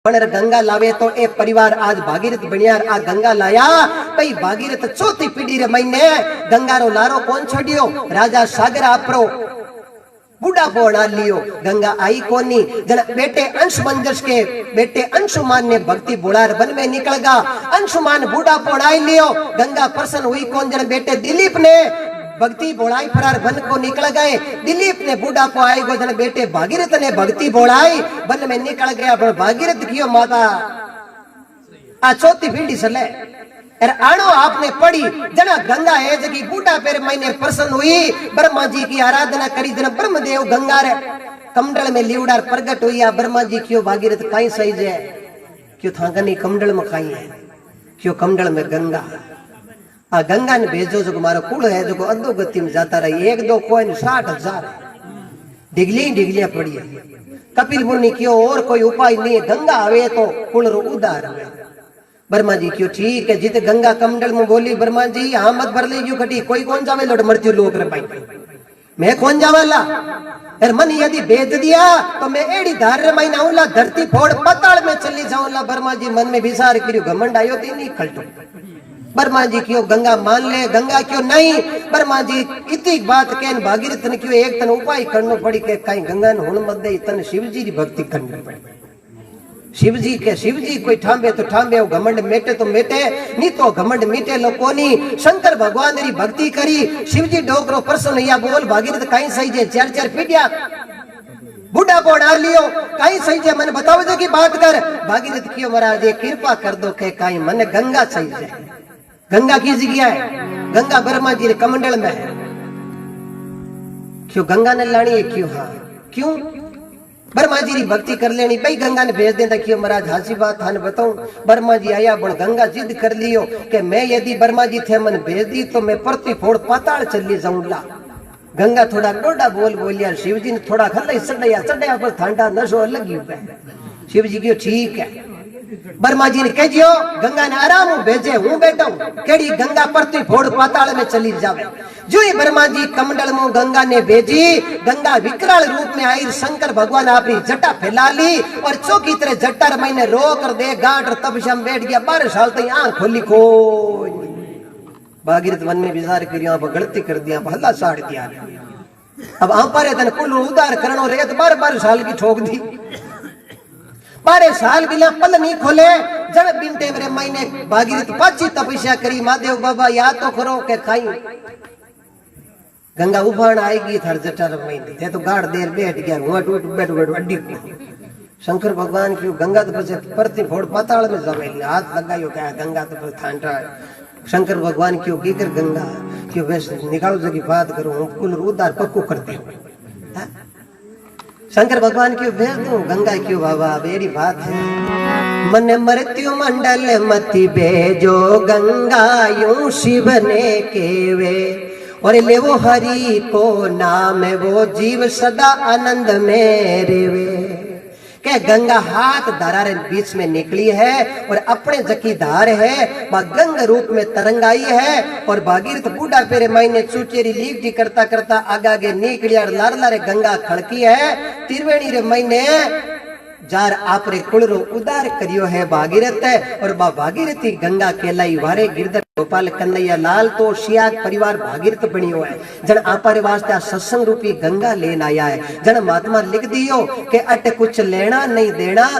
गंगा लावे तो ए परिवार आज भागीरथ बनियार आ गंगा लाया भाई भागीरथ चौथी पीढ़ी रे महीने गंगा रो लारो कौन छोड़ियो राजा सागर आपरो बूढ़ा बोना लियो गंगा आई कोनी जन बेटे अंशुमंजस के बेटे अंशुमान ने भक्ति बोलार वन में निकल गा अंशुमान बूढ़ा बोड़ाई लियो गंगा प्रसन्न हुई कौन जन बेटे दिलीप ने भक्ति बोलाई फरार वन को निकल गए दिलीप ने बूढ़ा को आई गो जन बेटे भागीरथ ने भक्ति बोलाई वन में निकल गया पर भागीरथ कियो माता आ चौथी पीढ़ी से ले आनो आपने पढ़ी जना गंगा है जगी बूढ़ा पेर महीने प्रसन्न हुई ब्रह्मा जी की आराधना करी जन ब्रह्मदेव गंगा रे कमंडल में लिवडार प्रगट हुई आ ब्रह्मा जी क्यों भागीरथ काई सही जे क्यों थांगनी कमंडल में खाई है क्यों कमंडल में गंगा आ गंगा ने भेजो जो मारो कुल है जो अधोगति में जाता रही एक दो कोई 60,000 डिगलियां पड़ी है कपिल मुनि क्यों और कोई उपाय नहीं है गंगा आवे तो कुल रो उदार है ब्रह्मा जी क्यों ठीक है जिते गंगा कमंडल में बोली ब्रह्मा जी हाँ मत भर ले क्यों कटी कोई कौन जावे लोट मृत्यु लोक रे भाई मैं कौन जावाला अरे मन यदि भेज दिया तो मैं एड़ी धार रे माई नाऊला धरती फोड़ पताल में चली जाऊंला ब्रह्मा जी मन में विचार करियो घमंड आयो ती नहीं खलटो ब्रह्मा जी क्यों गंगा मान ले गंगा क्यों नहीं ब्रह्मा जी इतनी बात कहन भागीरथ ने क्यों एक तन उपाय करनो पड़ी के कहीं गंगा ने हुन मत दे तन शिव जी की भक्ति करनी पड़ी शिव जी कोई ठांबे तो ठांबे घमंड मेटे तो मेटे नहीं तो घमंड मीटे लोगों नी शंकर भगवान री भक्ति करी शिव जी डोकरो प्रसन्न या बोल भागीरथ कहीं सही जे चार पीढ़िया बूढ़ा को डाल लियो कहीं सही जे मन बताओ जे की बात कर भागीरथ क्यों महाराज ये कृपा कर दो के कहीं मन गंगा सही जे गंगा की जगह है गंगा ब्रह्मा जी रे कमंडल में है क्यों गंगा ने लानी है क्यों हाँ क्यों ब्रह्मा जी की भक्ति कर लेनी भाई गंगा ने भेज देता क्यों महाराज हासी बात थाने बताऊं ब्रह्मा जी आया बड़ गंगा जिद कर लियो कि मैं यदि ब्रह्मा जी थे मन भेज दी तो मैं पृथ्वी फोड़ पाताल चली जाऊंगा गंगा थोड़ा डोडा बोलिया शिव जी ने थोड़ा खल्ला चढ़ाया पर ठंडा नशो अलग ही शिव जी क्यों ठीक है ब्रह्मा जी ने कह दियो गंगा ने आराम भेजे हूं बैठा हूं केड़ी गंगा पृथ्वी फोड़ पाताल में चली जावे जो ही ब्रह्मा जी कमंडल में गंगा ने भेजी गंगा विकराल रूप में आई शंकर भगवान अपनी जटा फैला ली और चौकी तरह जटा महीने रो कर दे गांठ तपस्या में बैठ गया 12 साल तक आंख खोली को भागीरथ मन में विचार करिया गलती कर दिया हल्ला साड़ दिया अब आप पर तन कुल उदार करणो रे 12 साल की ठोक दी 12 साल बिना पल नहीं खोले जड़ बिनते मेरे महीने भागीरथ पाची तपस्या करी महादेव बाबा याद तो करो के खाई गंगा उफान आएगी थर जटार महीने थे तो गाड़ देर बैठ गया हुआ टूट बैठ अड्डी शंकर भगवान की गंगा तो पृथ्वी फोड़ पाताल में जमेली हाथ लगायो क्या गंगा तो थांटा शंकर भगवान क्यों की कर गंगा क्यों वैसे निकालो जगी बात करो कुल उदार पक्को करते शंकर भगवान क्यों भेज दू गंगा क्यों बाबा मेरी बात है मन मृत्यु मंडल मति भेजो गंगा यूं शिव ने केवे और ले वो हरि को नाम वो जीव सदा आनंद में रेवे के गंगा हाथ धारा रे बीच में निकली है और अपने जकी धार है वह गंग रूप में तरंगाई है और भागीरथ बूढ़ा पेरे मायने चुचेरी लीकटी करता करता आगे निकलिया लार लारे गंगा खड़की है त्रिवेणी रे महीने जार आपरे कुलरो उदार करियो है भागीरथ और बा भागीरथी गंगा केलाई वारे गिरधर गोपाल कन्हैया लाल तो शियाग परिवार भागीरथ बनियो है जन आपारे वास्ते सत्संग रूपी गंगा लेन आया है जन महात्मा लिख दियो के अटे कुछ लेना नहीं देना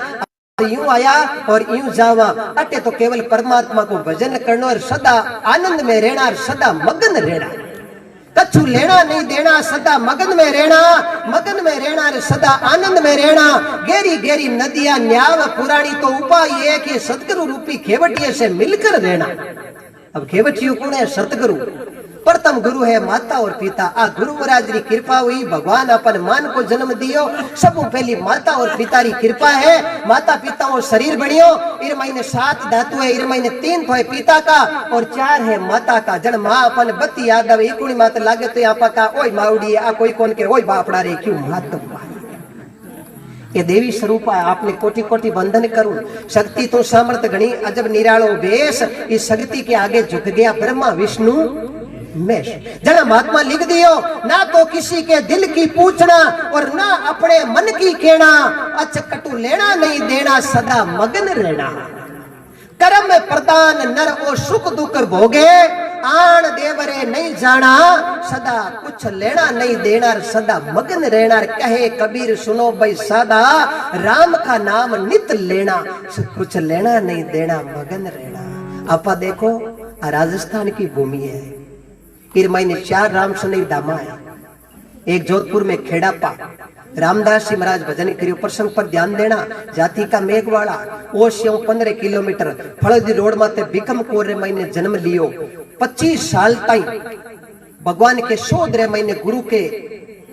यूं आया और यूं जावा अटे तो केवल परमात्मा को भजन करना और सदा आनंद में रहना और सदा मगन रहना कछु लेना नहीं देना सदा मगन में रहना रे सदा आनंद में रहना गेरी गेरी नदियां न्याव पुरानी तो उपाय है कि सतगुरु रूपी खेवटिये से मिलकर रहना अब खेवटियों कौन है सतगुरु प्रथम गुरु है माता और पिता आ गुरु महाराज की कृपा हुई भगवान अपन मान को जन्म दियो सब पहली माता और पिता की कृपा है माता पिता और शरीर बनियो इन महीने 7 धातु है इन महीने 3 तो है पिता का और 4 है माता का जन माँ अपन बत्ती याद आवे इकुणी माता लागे तो यहाँ का ओय मावड़ी आ कोई कौन के ओय बापड़ा रे क्यों महात्मा ये देवी स्वरूप आपने कोटि कोटि बंधन करूं शक्ति तो सामर्थ घनी अजब निरालो वेश इस शक्ति के आगे झुक गया ब्रह्मा विष्णु मेष। जना महात्मा लिख दियो, ना तो किसी के दिल की पूछना और ना अपने मन की कहना, अचकटू लेना नहीं देना, सदा मगन रहना। कर्म में प्रदान नर ओ सुख दुख भोगे, आन देवरे नहीं जाना, सदा कुछ लेना नहीं देना, सदा मगन रहना। कहे कबीर सुनो भाई सादा, राम का नाम नित लेना, कुछ लेना नहीं देना, मगन रहना। आपा देखो राजस्थान की भूमि है, फिर मैंने 4 राम सनी धामा है। एक जोधपुर में खेड़ापा, रामदास जी महाराज भजन करियो। प्रसंग पर ध्यान देना। जाति का मेघवाड़ा ओ से 15 किलोमीटर फलोदी रोड माते बिकम कोर रे मैंने जन्म लियो। 25 साल ताई भगवान के शोध रे मैंने गुरु के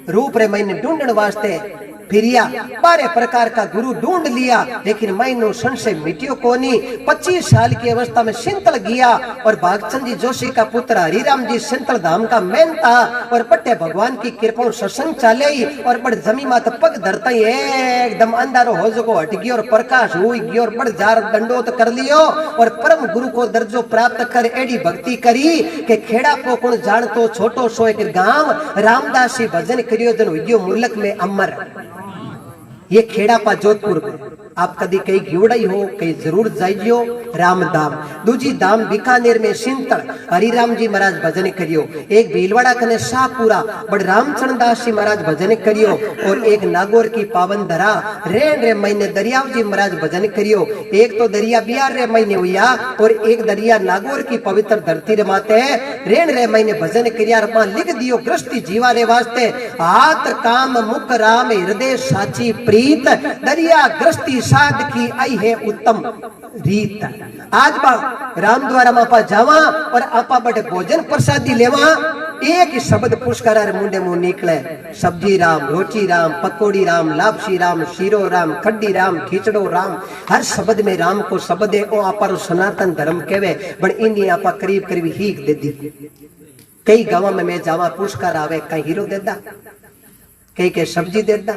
रूप रे मैंने ढूंढने वास्ते फिरिया, 12 प्रकार का गुरु ढूंढ लिया, लेकिन मैंने संशय मिटियो कोनी। 25 साल की अवस्था में सिंतल गया और भागचंद जी जोशी का पुत्र हरिराम जी सिंतल धाम का मेन था और पट्टे भगवान की कृपा सत्संग चाले और बड़ जमी मात पग धरता ही एकदम अंधारो हो जो हट गयो और प्रकाश हुई गयो और बड़ जार दंडोत कर लियो और परम गुरु को दर्जो प्राप्त कर एडी भक्ति करी के खेड़ा को कौन जान तो छोटो सो एक गांव रामदास जी भजन करियो जन हुई मुल्क में अमर। ये खेड़ापा जोधपुर में। आप कभी कहीं गिवड़ाई हो कहीं जरूर जाइयो। रामधाम दूजी धाम बीकानेर में सिंतल हरिराम जी महाराज भजन करियो। एक भीलवाड़ा कने शाहपुरा बड़ रामचंद्र दास जी महाराज भजन करियो और एक नागौर की पावन धरा रेण रे महीने दरियाव जी महाराज भजन करियो। एक तो दरिया बिहार रे महीने हुआ और एक दरिया नागौर की पवित्र धरती रे माते रेण रे महीने भजन करिया। लिख दियो गृहस्थी जीवा रे वास्ते हाथ काम मुख राम हृदय साची प्रीत, दरिया गृहस्थी साध की आई है उत्तम रीत। आज बा राम द्वारा मापा जावा और आपा बड़े भोजन प्रसादी लेवा, एक ही शब्द पुष्कर मुंडे मुंह निकले। सब्जी राम, रोटी राम, पकोड़ी राम, लापसी राम, शीरो राम, खड्डी राम, खिचड़ो राम। हर शब्द में राम को शब्द है। ओ आपा सनातन धर्म कहवे बड़ इन्हीं आपा करीब करीब हीक दे दी। कई गांव में मैं जावा पुष्कर आवे, कहीं हीरो देदा, कहीं के सब्जी देदा,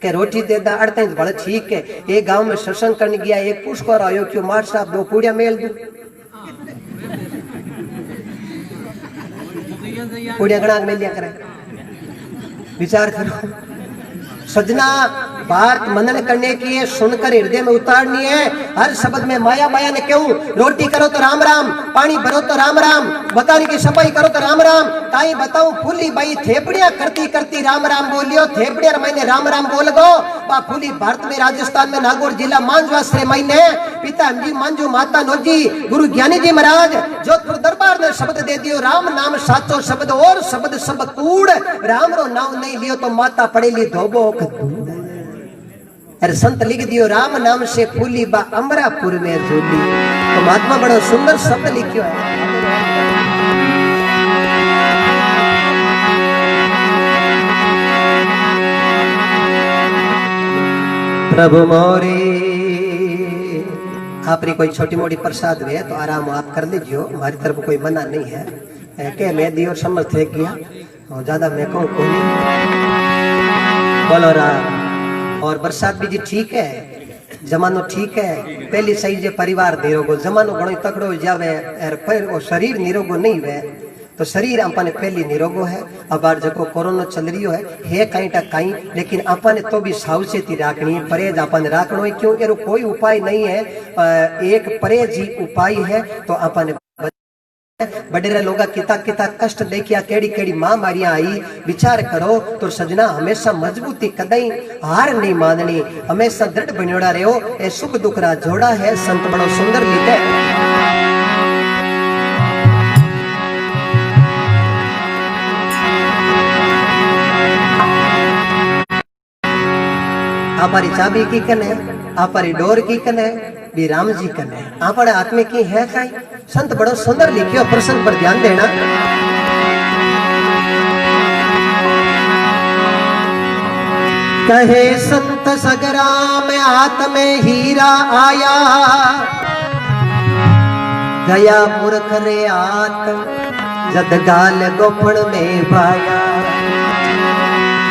के रोटी देदा, अड़ते बड़ा ठीक है। एक गांव में सत्संग करने गया, एक पुष्कर आयो क्यों मार साहब 2 पूड़िया मेल दू, पूड़िया गणा मेल लिया करे। विचार करो सजना, बात मनन करने की है, सुनकर हृदय में उतारनी है। हर शब्द में माया माया ने क्यों, रोटी करो तो राम राम, पानी भरो तो राम राम, मकान की सफाई करो तो राम राम। ताई बताऊं फूली बाई थेपड़िया करती करती राम राम बोलियो, थेपड़िया महीने राम राम बोल गो। बा फूली भारत में राजस्थान में नागौर जिला मांझवासरे महीने पिता जी मांझू माता नोजी गुरु ज्ञानी जी महाराज जोधपुर दरबार ने शब्द दे दियो, राम नाम साचो शब्द और शब्द सब कूड़, राम रो नाम नहीं लियो तो माता पड़ेली धोबो। अरे संत लिख दियो, राम नाम से फूली बा अमरापुर में झूली। तो महात्मा बड़ा सुंदर शब्द लिखियो है। प्रभु मोरे आपरी कोई छोटी मोटी प्रसाद है तो आराम आप कर लीजिए, हमारी तरफ कोई मना नहीं है। के मैं दियो समझ थे गया और ज्यादा मैं कहूँ कोई बोलो राम। और बरसात भी जी ठीक है, जमानो ठीक है, पहली सही जे परिवार निरोगो, जमानो घणो तकड़ो जावे और फिर वो शरीर निरोगो नहीं वे तो शरीर अपने पहली निरोगो है। अब बार जो कोरोना चल रही है कहीं टा कहीं, लेकिन अपने तो भी सावचेती राखनी, परहेज अपन राखनो है। क्यों एरो कोई उपाय नहीं है, एक परहेज ही उपाय है। तो अपने बडेरा लोग किता किता कष्ट देखिया, केड़ी केड़ी महामारियां आई, विचार करो तो सजना हमेशा मजबूती कदई हार नहीं माननी, हमेशा दृढ़ बनियोड़ा रहो। ए सुख दुख रा जोड़ा है, संत बड़ो सुंदर लिखे। हमारी चाबी की कने, हमारी डोर की कने, भी राम जी कने, आपने आत्मे की है काई। संत बड़ो सुंदर लिखियो, प्रसंग पर ध्यान देना। कहे संत सगरा में आत्मे हीरा आया, गया मूर्ख रे आत्म जद गाल गोपण में भाया।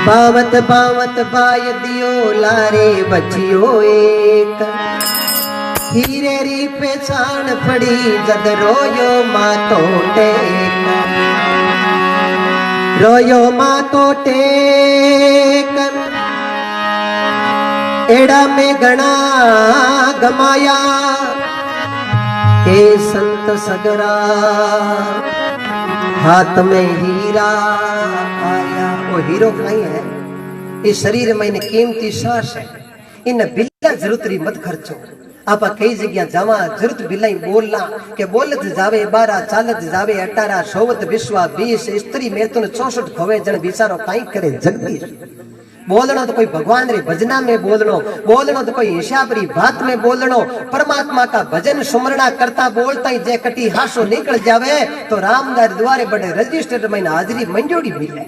बावत बावत बाय दियो लारे बचियो एक, हीरे री पहचान पड़ी जद रोयो मातो टेक। रोयो मां तो टेक एड़ा में गणा गमाया हे संत सगरा हाथ में हीरा आया। वो हीरो कहीं है इस शरीर में इन कीमती सांस है इन बिल्ला जरूरत री मत खर्चो। आप कई जगह जावा जरूरत बिलाई बोलना के बोलत जावे 12 चालत जावे 18 सोवत विश्वा 20 स्त्री में तुन 64 खोवे जन बिचारो काई करे जगदीश। बोलनो तो कोई भगवान रे भजना में बोलनो, बोलनो तो कोई हिसाब री बात में बोलनो। परमात्मा का भजन सुमरना करता बोलता ही जे कटी हासो निकल जावे तो रामदार द्वारे बड़े रजिस्टर में हाजिरी मंजूरी मिले।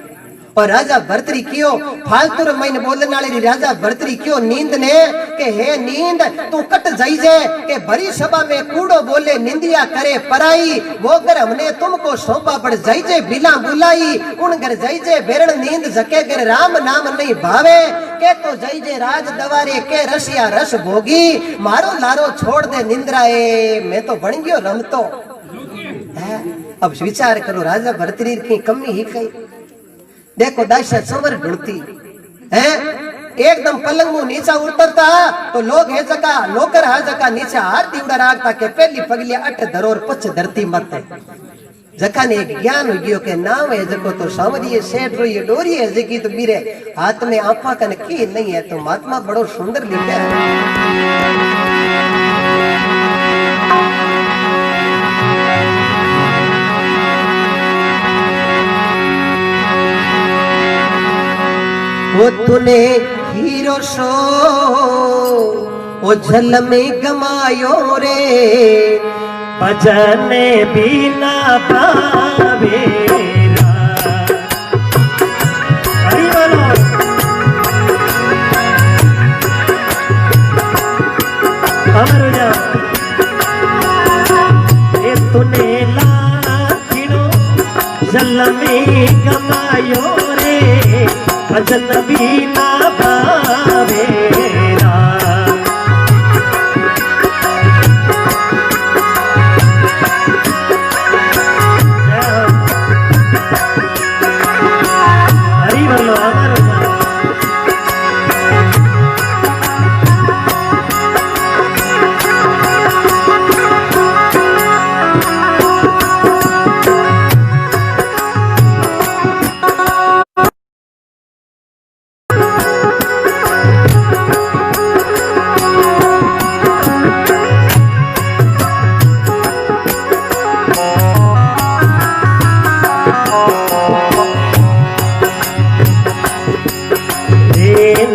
और राजा भरतरी क्यों फालतू मैंने बोलने वाले राजा भरतरी क्यों नींद ने के हे नींद तू कट जाइजे के भरी सभा में कूड़ो बोले निंदिया करे पराई वो कर हमने तुमको सौंपा पड़ जाइजे बिना बुलाई उन घर जाइजे बेरण नींद जके कर राम नाम नहीं भावे के तो जाइजे राज दवारे के रसिया रस भोगी मारो लारो छोड़ दे निंद्राए मैं तो बन गयो रमतो। अब विचार करो राजा भरतरी की कमी ही कही देखो दाशा समर ढूंढती है एकदम पलंग मुंह नीचा उतरता तो लोग है जका नौकर है जका नीचे आरती उड़ा राखता के पहली पगली 8 धरोर पछ धरती मत जका ने एक ज्ञान हो गयो के नाम है जको तो सावरिये सेठ रोई डोरी है जकी तो बीरे हाथ में आंपा कन की नहीं है तो महात्मा बड़ो सुंदर लिखा है। वो तूने हीरो सो वो झल में गमायो रे भजन बिना पावेरा। हरि बोलो अमर हो जाओ ये तूने लाखिनो झल में गमायो रे भजन बिना पावेरा। हरि बोलो अमर हो जाओ।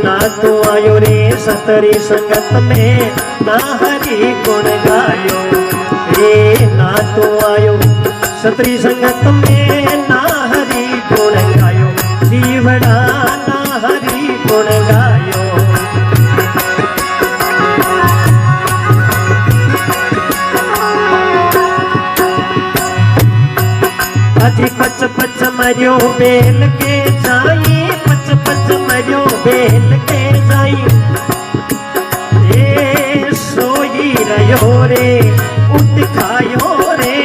ना तो आयो रे सतरी संगत में ना हरि गुण गायो रे ना तो आयो सतरी संगत में ना हरि गुण गायो जीवड़ा ना हरि गुण गायो। अजी पच पच मरियो बेल के जाई पच पच मरियो बेल के जाई ए सोई रहो रे उठ खायो रे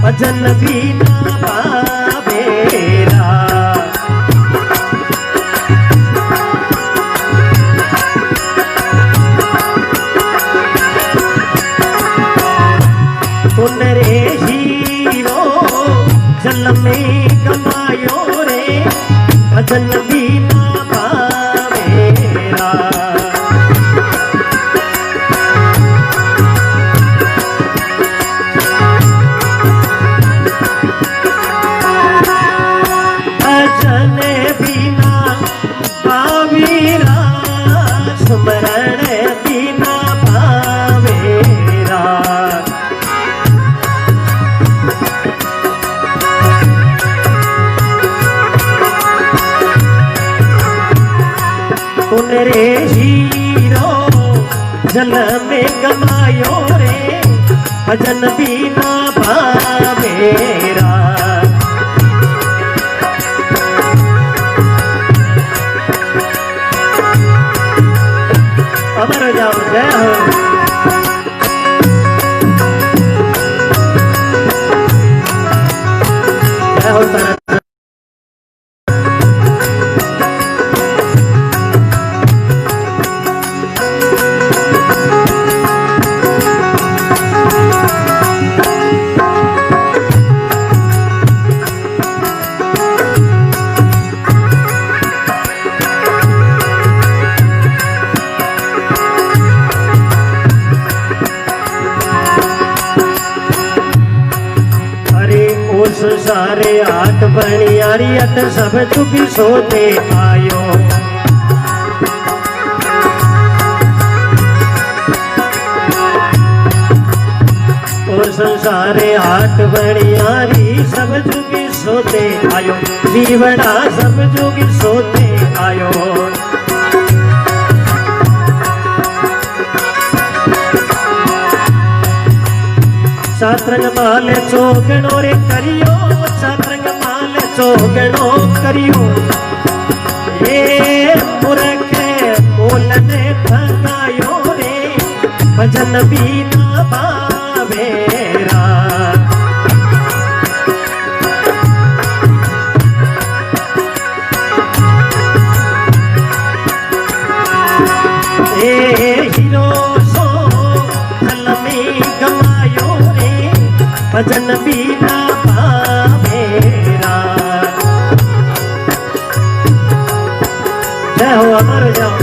भजन बिना पावेरा। तुन रे हीरो जल में गमायो रे भजन बिना पावेरा। भजन बिना पावेरा स्मरण बिना पावेरा। तुन रे हीरो जल में गमायो रे भजन बिना पावेरा। अमर हो जाओ जय हो। जय हो। संसारे आठ बणियारी अत सब चुकी सोते आयो। और संसारे आठ बणियारी सब चुकी सोते आयो। जीवड़ा सब चुकी सोते आयो। सातरंग माल चौगणो रे करियो। सातरंग माल चौगणो करियो। ये मूर्ख मूल ने ठगायो रे भजन बिना पावेरा। ए हीरो सो जल में गमायो भजन बिना पावेरा। जय हो अमर जाओ।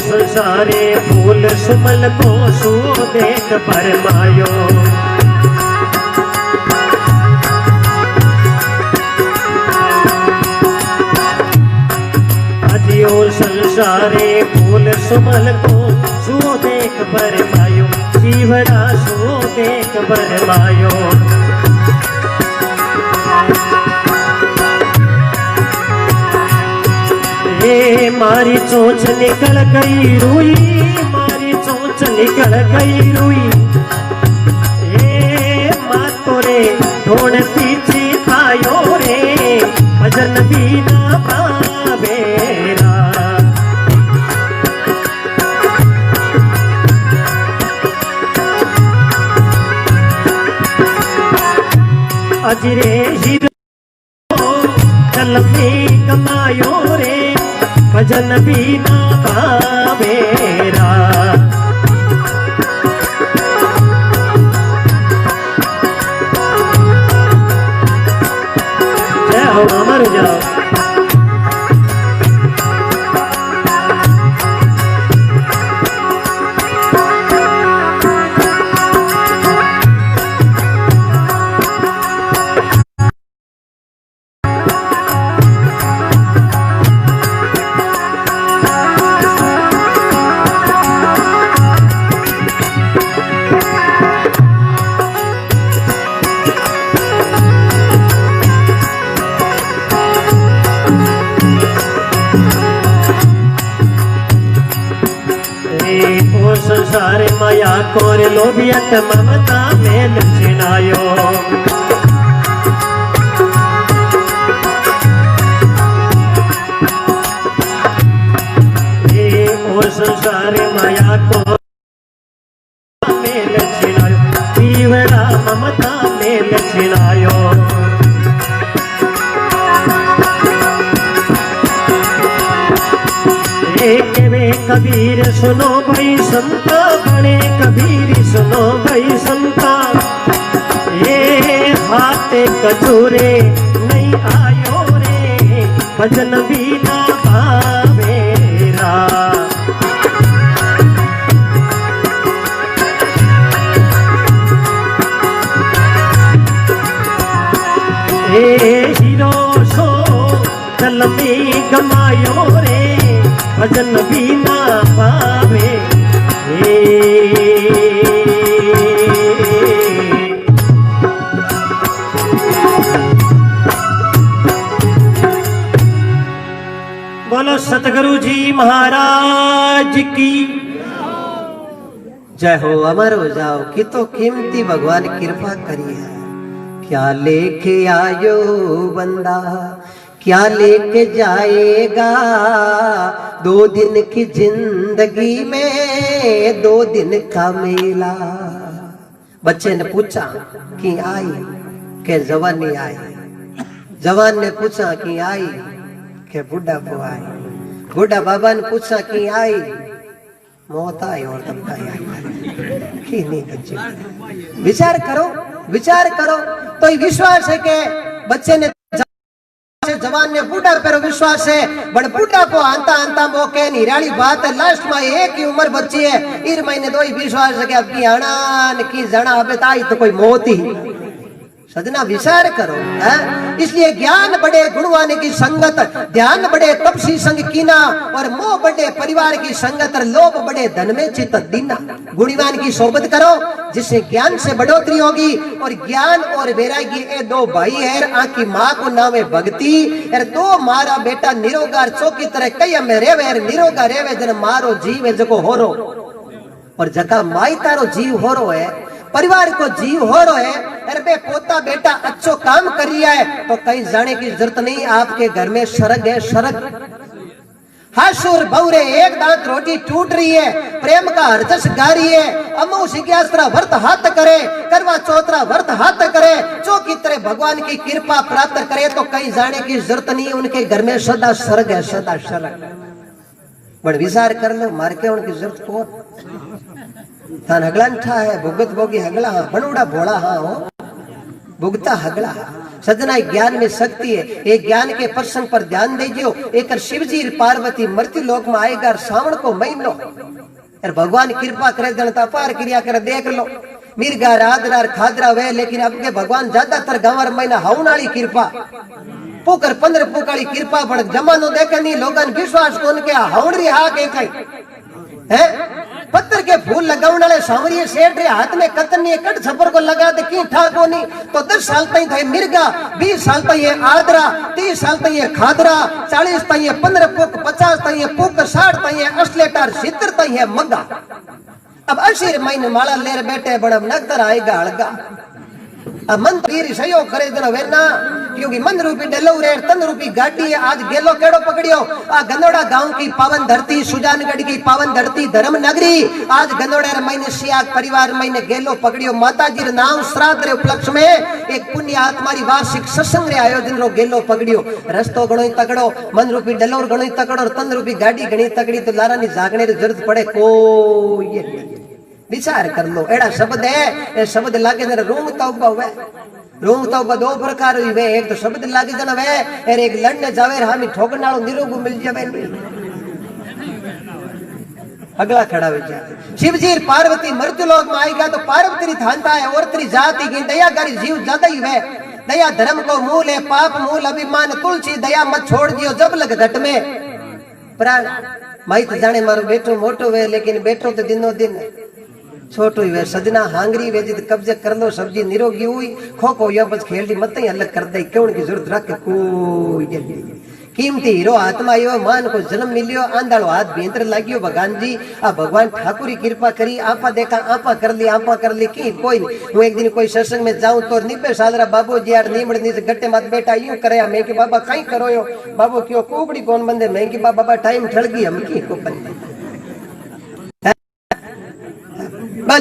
संसारे फूल सुमल को सू देख परमायो। अजियो संसारे फूल सुमल को सू देख परमायो। जीवड़ा सू देख परमायो। ये मारी चोंच निकल गई रुई। मारी चोंच निकल गई रुई। ये मातो रे ढोण पीछे आयो रे भजन बिना पावेरा। अजरे हीरो जल में गमायो रे भजन बिना पावेरा। जय हो अमर जाओ। संसार माया कोर लोभियत ममता मेल छिनायो। ओ संसार माया को मेल छिनायो। जीवड़ा ममता मेल छिनायो। कबीर सुनो भाई संता बने कबीर सुनो भाई संता। ये हाथे कचूरे नहीं आयो रे भजन बिना पावेरा। ए हीरो सो जल में गमायो रे भजन बिना पावे। बोलो सतगुरु जी महाराज की जय हो अमरो जाओ कि तो कीमती भगवान कृपा करी है। क्या लेके आयो बंदा क्या लेके जाएगा, 2 दिन की जिंदगी में 2 दिन का मेला। बच्चे ने पूछा कि आई के जवान नहीं आई, जवान ने पूछा कि आई के बुढ़ा को आई, बुढ़ा बाबा ने पूछा कि आई मौत आई और तब का आई कि नहीं। बच्चे विचार करो तो ये विश्वास है कि बच्चे ने जवान ने बूढ़ा पर विश्वास है, बड़ बूढ़ा को आंता आंता मौके निराली बात है। लास्ट में एक ही उम्र बच्ची है, इर महीने दो ही विश्वास है कि अब की आना की जना अब ताई तो कोई मौत ही। सजना विचार करो है? इसलिए ज्ञान बड़े गुणवान की संगत, ध्यान बड़े तपसी संग कीना, और मोह बड़े परिवार की संगत, और लोभ बड़े धन में चित्त दीना। गुणवान की सोबत करो जिससे ज्ञान से बढ़ोतरी होगी। और ज्ञान और वैरागी ये 2 भाई है, आकी माँ को नाम है भक्ति, और 2 मारा बेटा निरोगार चौकी तरह कई में रेवे, निरोगा रेवे जन मारो जीव है जको हो रो, और जका माई तारो जीव हो रो है, परिवार को जीव हो रो है। अरे बे पोता बेटा अच्छो काम कर रिया है तो कहीं जाने की जरूरत नहीं, आपके घर में सरग है सरग। हाशुर बौरे एक दांत रोटी टूट रही है, प्रेम का हरजस गा रही है, अमो शिग्यास्त्रा व्रत हाथ करे, करवा चौथरा व्रत हाथ करे, चौकी तरह भगवान की कृपा प्राप्त करे तो कहीं जाने की जरूरत नहीं, उनके घर में सदा सरग है सदा सरग। बड़ विचार कर लो, मार के उनकी जरूरत को थान हगला ठा है, भुगत भोगी हगला हाँ, बनूड़ा भोला हाँ हो भुगता हगला। सजना ज्ञान में शक्ति है, एक ज्ञान के प्रसंग पर ध्यान दीजियो। एक शिवजी पार्वती मृत्यु लोक में आएगा, श्रावण को महीनो, और भगवान कृपा करे जनता पार क्रिया करे देख लो। मिर्गा राधरार खादरा वे, लेकिन अब के भगवान ज्यादातर गंवर महीना हवनाली कृपा पुकर 15 पुकाली कृपा, पण जमानो देखे नहीं लोगन विश्वास को उनके हवड़ी हा के है। पत्थर के फूल लगाने वाले सांवरिये सेठ रे हाथ में कतनी कट छपर को लगा दे की ठाको नहीं तो 10 साल तक थे मिर्गा, 20 साल तक ये आदरा, 30 साल तक ये खादरा, 40 तक ये 15 पुक, 50 तक ये पुक, 60 तक ये असलेटार, 70 तक ये मग्गा। अब 80 महीने माला लेर बैठे बड़ा नगतर आएगा हड़गा। अब मन तीर सहयोग करे देना वेरना, क्योंकि मन रूपी डेलो रे तन रूपी गाड़ी है। आज गेलो केड़ो पकड़ियो, आ गंदोड़ा गांव की पावन धरती, सुजानगढ़ की पावन धरती, धर्म नगरी। आज गंदोड़ा महीने सियाग परिवार महीने गेलो पकड़ियो, माताजी रे नाम श्राद्ध रे उपलक्ष्य में एक पुण्य आत्मा री वार्षिक सत्संग रे आयोजन रो गेलो पकड़ियो। रस्तो घणो तकड़ो, मन रूपी डेलो घणो तकड़ो, तन रूपी गाड़ी घणी तकड़ी, तो लारा नी जागने री जरूरत पड़े कोई। विचार कर लो, एड़ा शब्द है, ये शब्द लागे जरा रूंग तौबा हुए। रूंग तौबा 2 प्रकार हुई वे, एक तो शब्द लागे जना वे, और एक लड़ने जावे हामी ठोकन नालो निरोग मिल जावे। अगला खड़ा हो जाए। शिवजी पार्वती मृत्यु लोक में आएगा तो पार्वती री थानता है, और तेरी जाति की दयाकारी जीव ज्यादा ही वे। दया धर्म को मूल है, पाप मूल अभिमान तुलसी, दया मत छोड़ दियो जब लग घट में प्राण। माई तो जाने मारो बेटो मोटो वे, लेकिन बेटो तो दिनों दिन छोटो वे। सजना हांगरी वे जिद कब्जे कर लो, सब्जी निरोगी हुई खो खो या बस खेल दी मत ही अलग कर दे, क्यों की जरूरत रख कोई। कीमती हीरो आत्मा यो मान को जन्म मिलियो, आंधाड़ो हाथ भीतर लागियो भगवान जी। आ भगवान ठाकुर की कृपा करी, आपा देखा आपा कर ली की कोई नहीं। हूँ एक दिन कोई सत्संग में जाऊं तो 90 साल रा बाबू जी यार नीमड़ नीचे गट्टे मत बेटा यूं करे, मैं कि बाबा कहीं करो यो बाबू क्यों कुबड़ी कौन बंदे, मैं कि बाबा टाइम ठड़ गई हम की को बंदे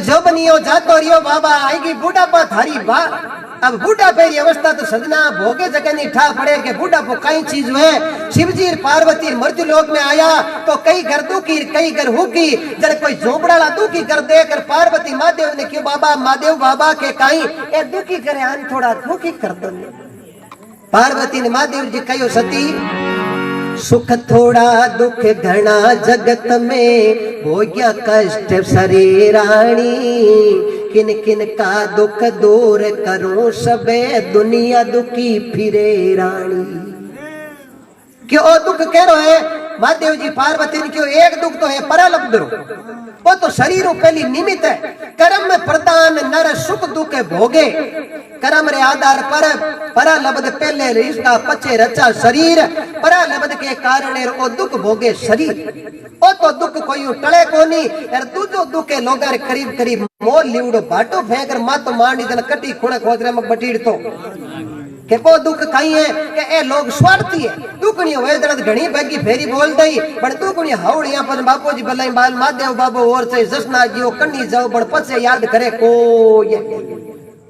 जो बनियो जातो रियो बाबा आएगी बूढ़ापा थारी बात। अब बूढ़ापे की अवस्था तो सजना भोगे जगह नहीं ठा पड़े के बूढ़ापो कई चीज है। शिवजी पार्वती मृत्यु लोक में आया तो कई घर दुखी कई घर हुकी, जब कोई झोपड़ा दुखी कर दे कर पार्वती महादेव ने क्यों बाबा महादेव बाबा के कहीं ए दुखी करे आन थोड़ा दुखी कर दो। पार्वती ने महादेव जी कहो सती सुख थोड़ा दुख घना जगत में, भोग्या कष्ट शरीराणी, किन किन का दुख दूर करूं सबे, दुनिया दुखी फिरे रानी। क्यों दुख कह रहे है महादेव जी पार्वती ने क्यों एक दुख तो है परालब्ध वो तो शरीर पहली निमित्त है कर्म में प्रदान नर सुख दुख भोगे कर्म रे आधार पर परालब्ध पहले इसका पचे रचा शरीर परालब्ध के कारण ओ दुख भोगे शरीर ओ तो दुख कोई टले कोनी और दूजो दुख के लोगार करीब करीब मोर लीवड़ो बाटो फेंकर मात मांडी जन कटी खुणे खोजरे में बटीड़ तो के वो दुख कई है के ए लोग स्वार्थी है दुखनी वेदना घणी भागी फेरी बोल दई पण दुखनी हावड़िया पर बापूजी भलाई बाल महादेव बाबू और से जसना जीओ कन्नी जाओ पण पछे याद करे को ये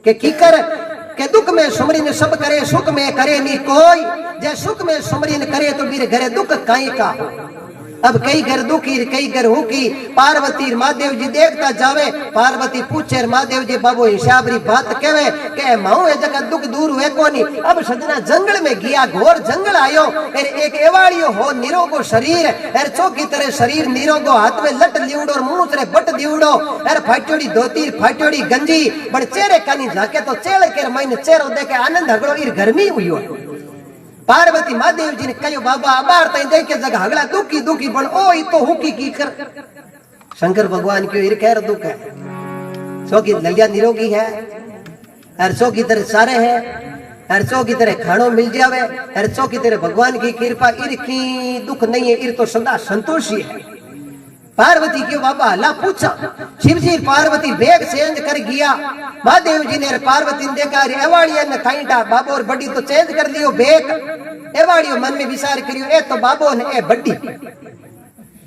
के कीकर के दुख में सुमरीन सब करे सुख में करे नी कोई जे सुख में सुमरीन करे तो मेरे घरे दुख काई का अब कई घर दुखी कई घर हुकी पार्वती महादेव जी देखता जावे पार्वती पूछे महादेव जी बाबू हिसाबरी बात कहवे के माऊ ए जगह दुख दूर हुए कोनी अब सजना जंगल में गया घोर जंगल आयो और एक एवाड़ियो हो निरोगो शरीर और चौकी तरह शरीर निरोगो हाथ में लट लिवड़ो और मुंह से बट दिवड़ो और फाटोड़ी धोती फाटोड़ी गंजी बड़ चेहरे कानी जाके तो चेहरे के महीने चेहरो देखे आनंद हगड़ो इर गर्मी हुई हो पार्वती महादेव जी ने कहो बाबा अबार तई देखे जगह हगला दुखी दुखी पण ओ ई तो हुकी की कर शंकर भगवान क्यों इर कह दुख है सो की ललिया निरोगी है हर सो की तरह सारे है हर सो की तरह खानो मिल जावे हर सो की तरह भगवान की कृपा इर की दुख नहीं है इर तो सदा संतोषी है पार्वती क्यों बाबा हला पूछा शिव जी पार्वती वेग चेंज कर गया महादेव जी ने पार्वती ने देखा एवाड़िया ने खाईटा बाबो और बड़ी तो चेंज कर लियो बेग एवाड़ियो मन में विचार करियो ए तो बाबो ने ए बड़ी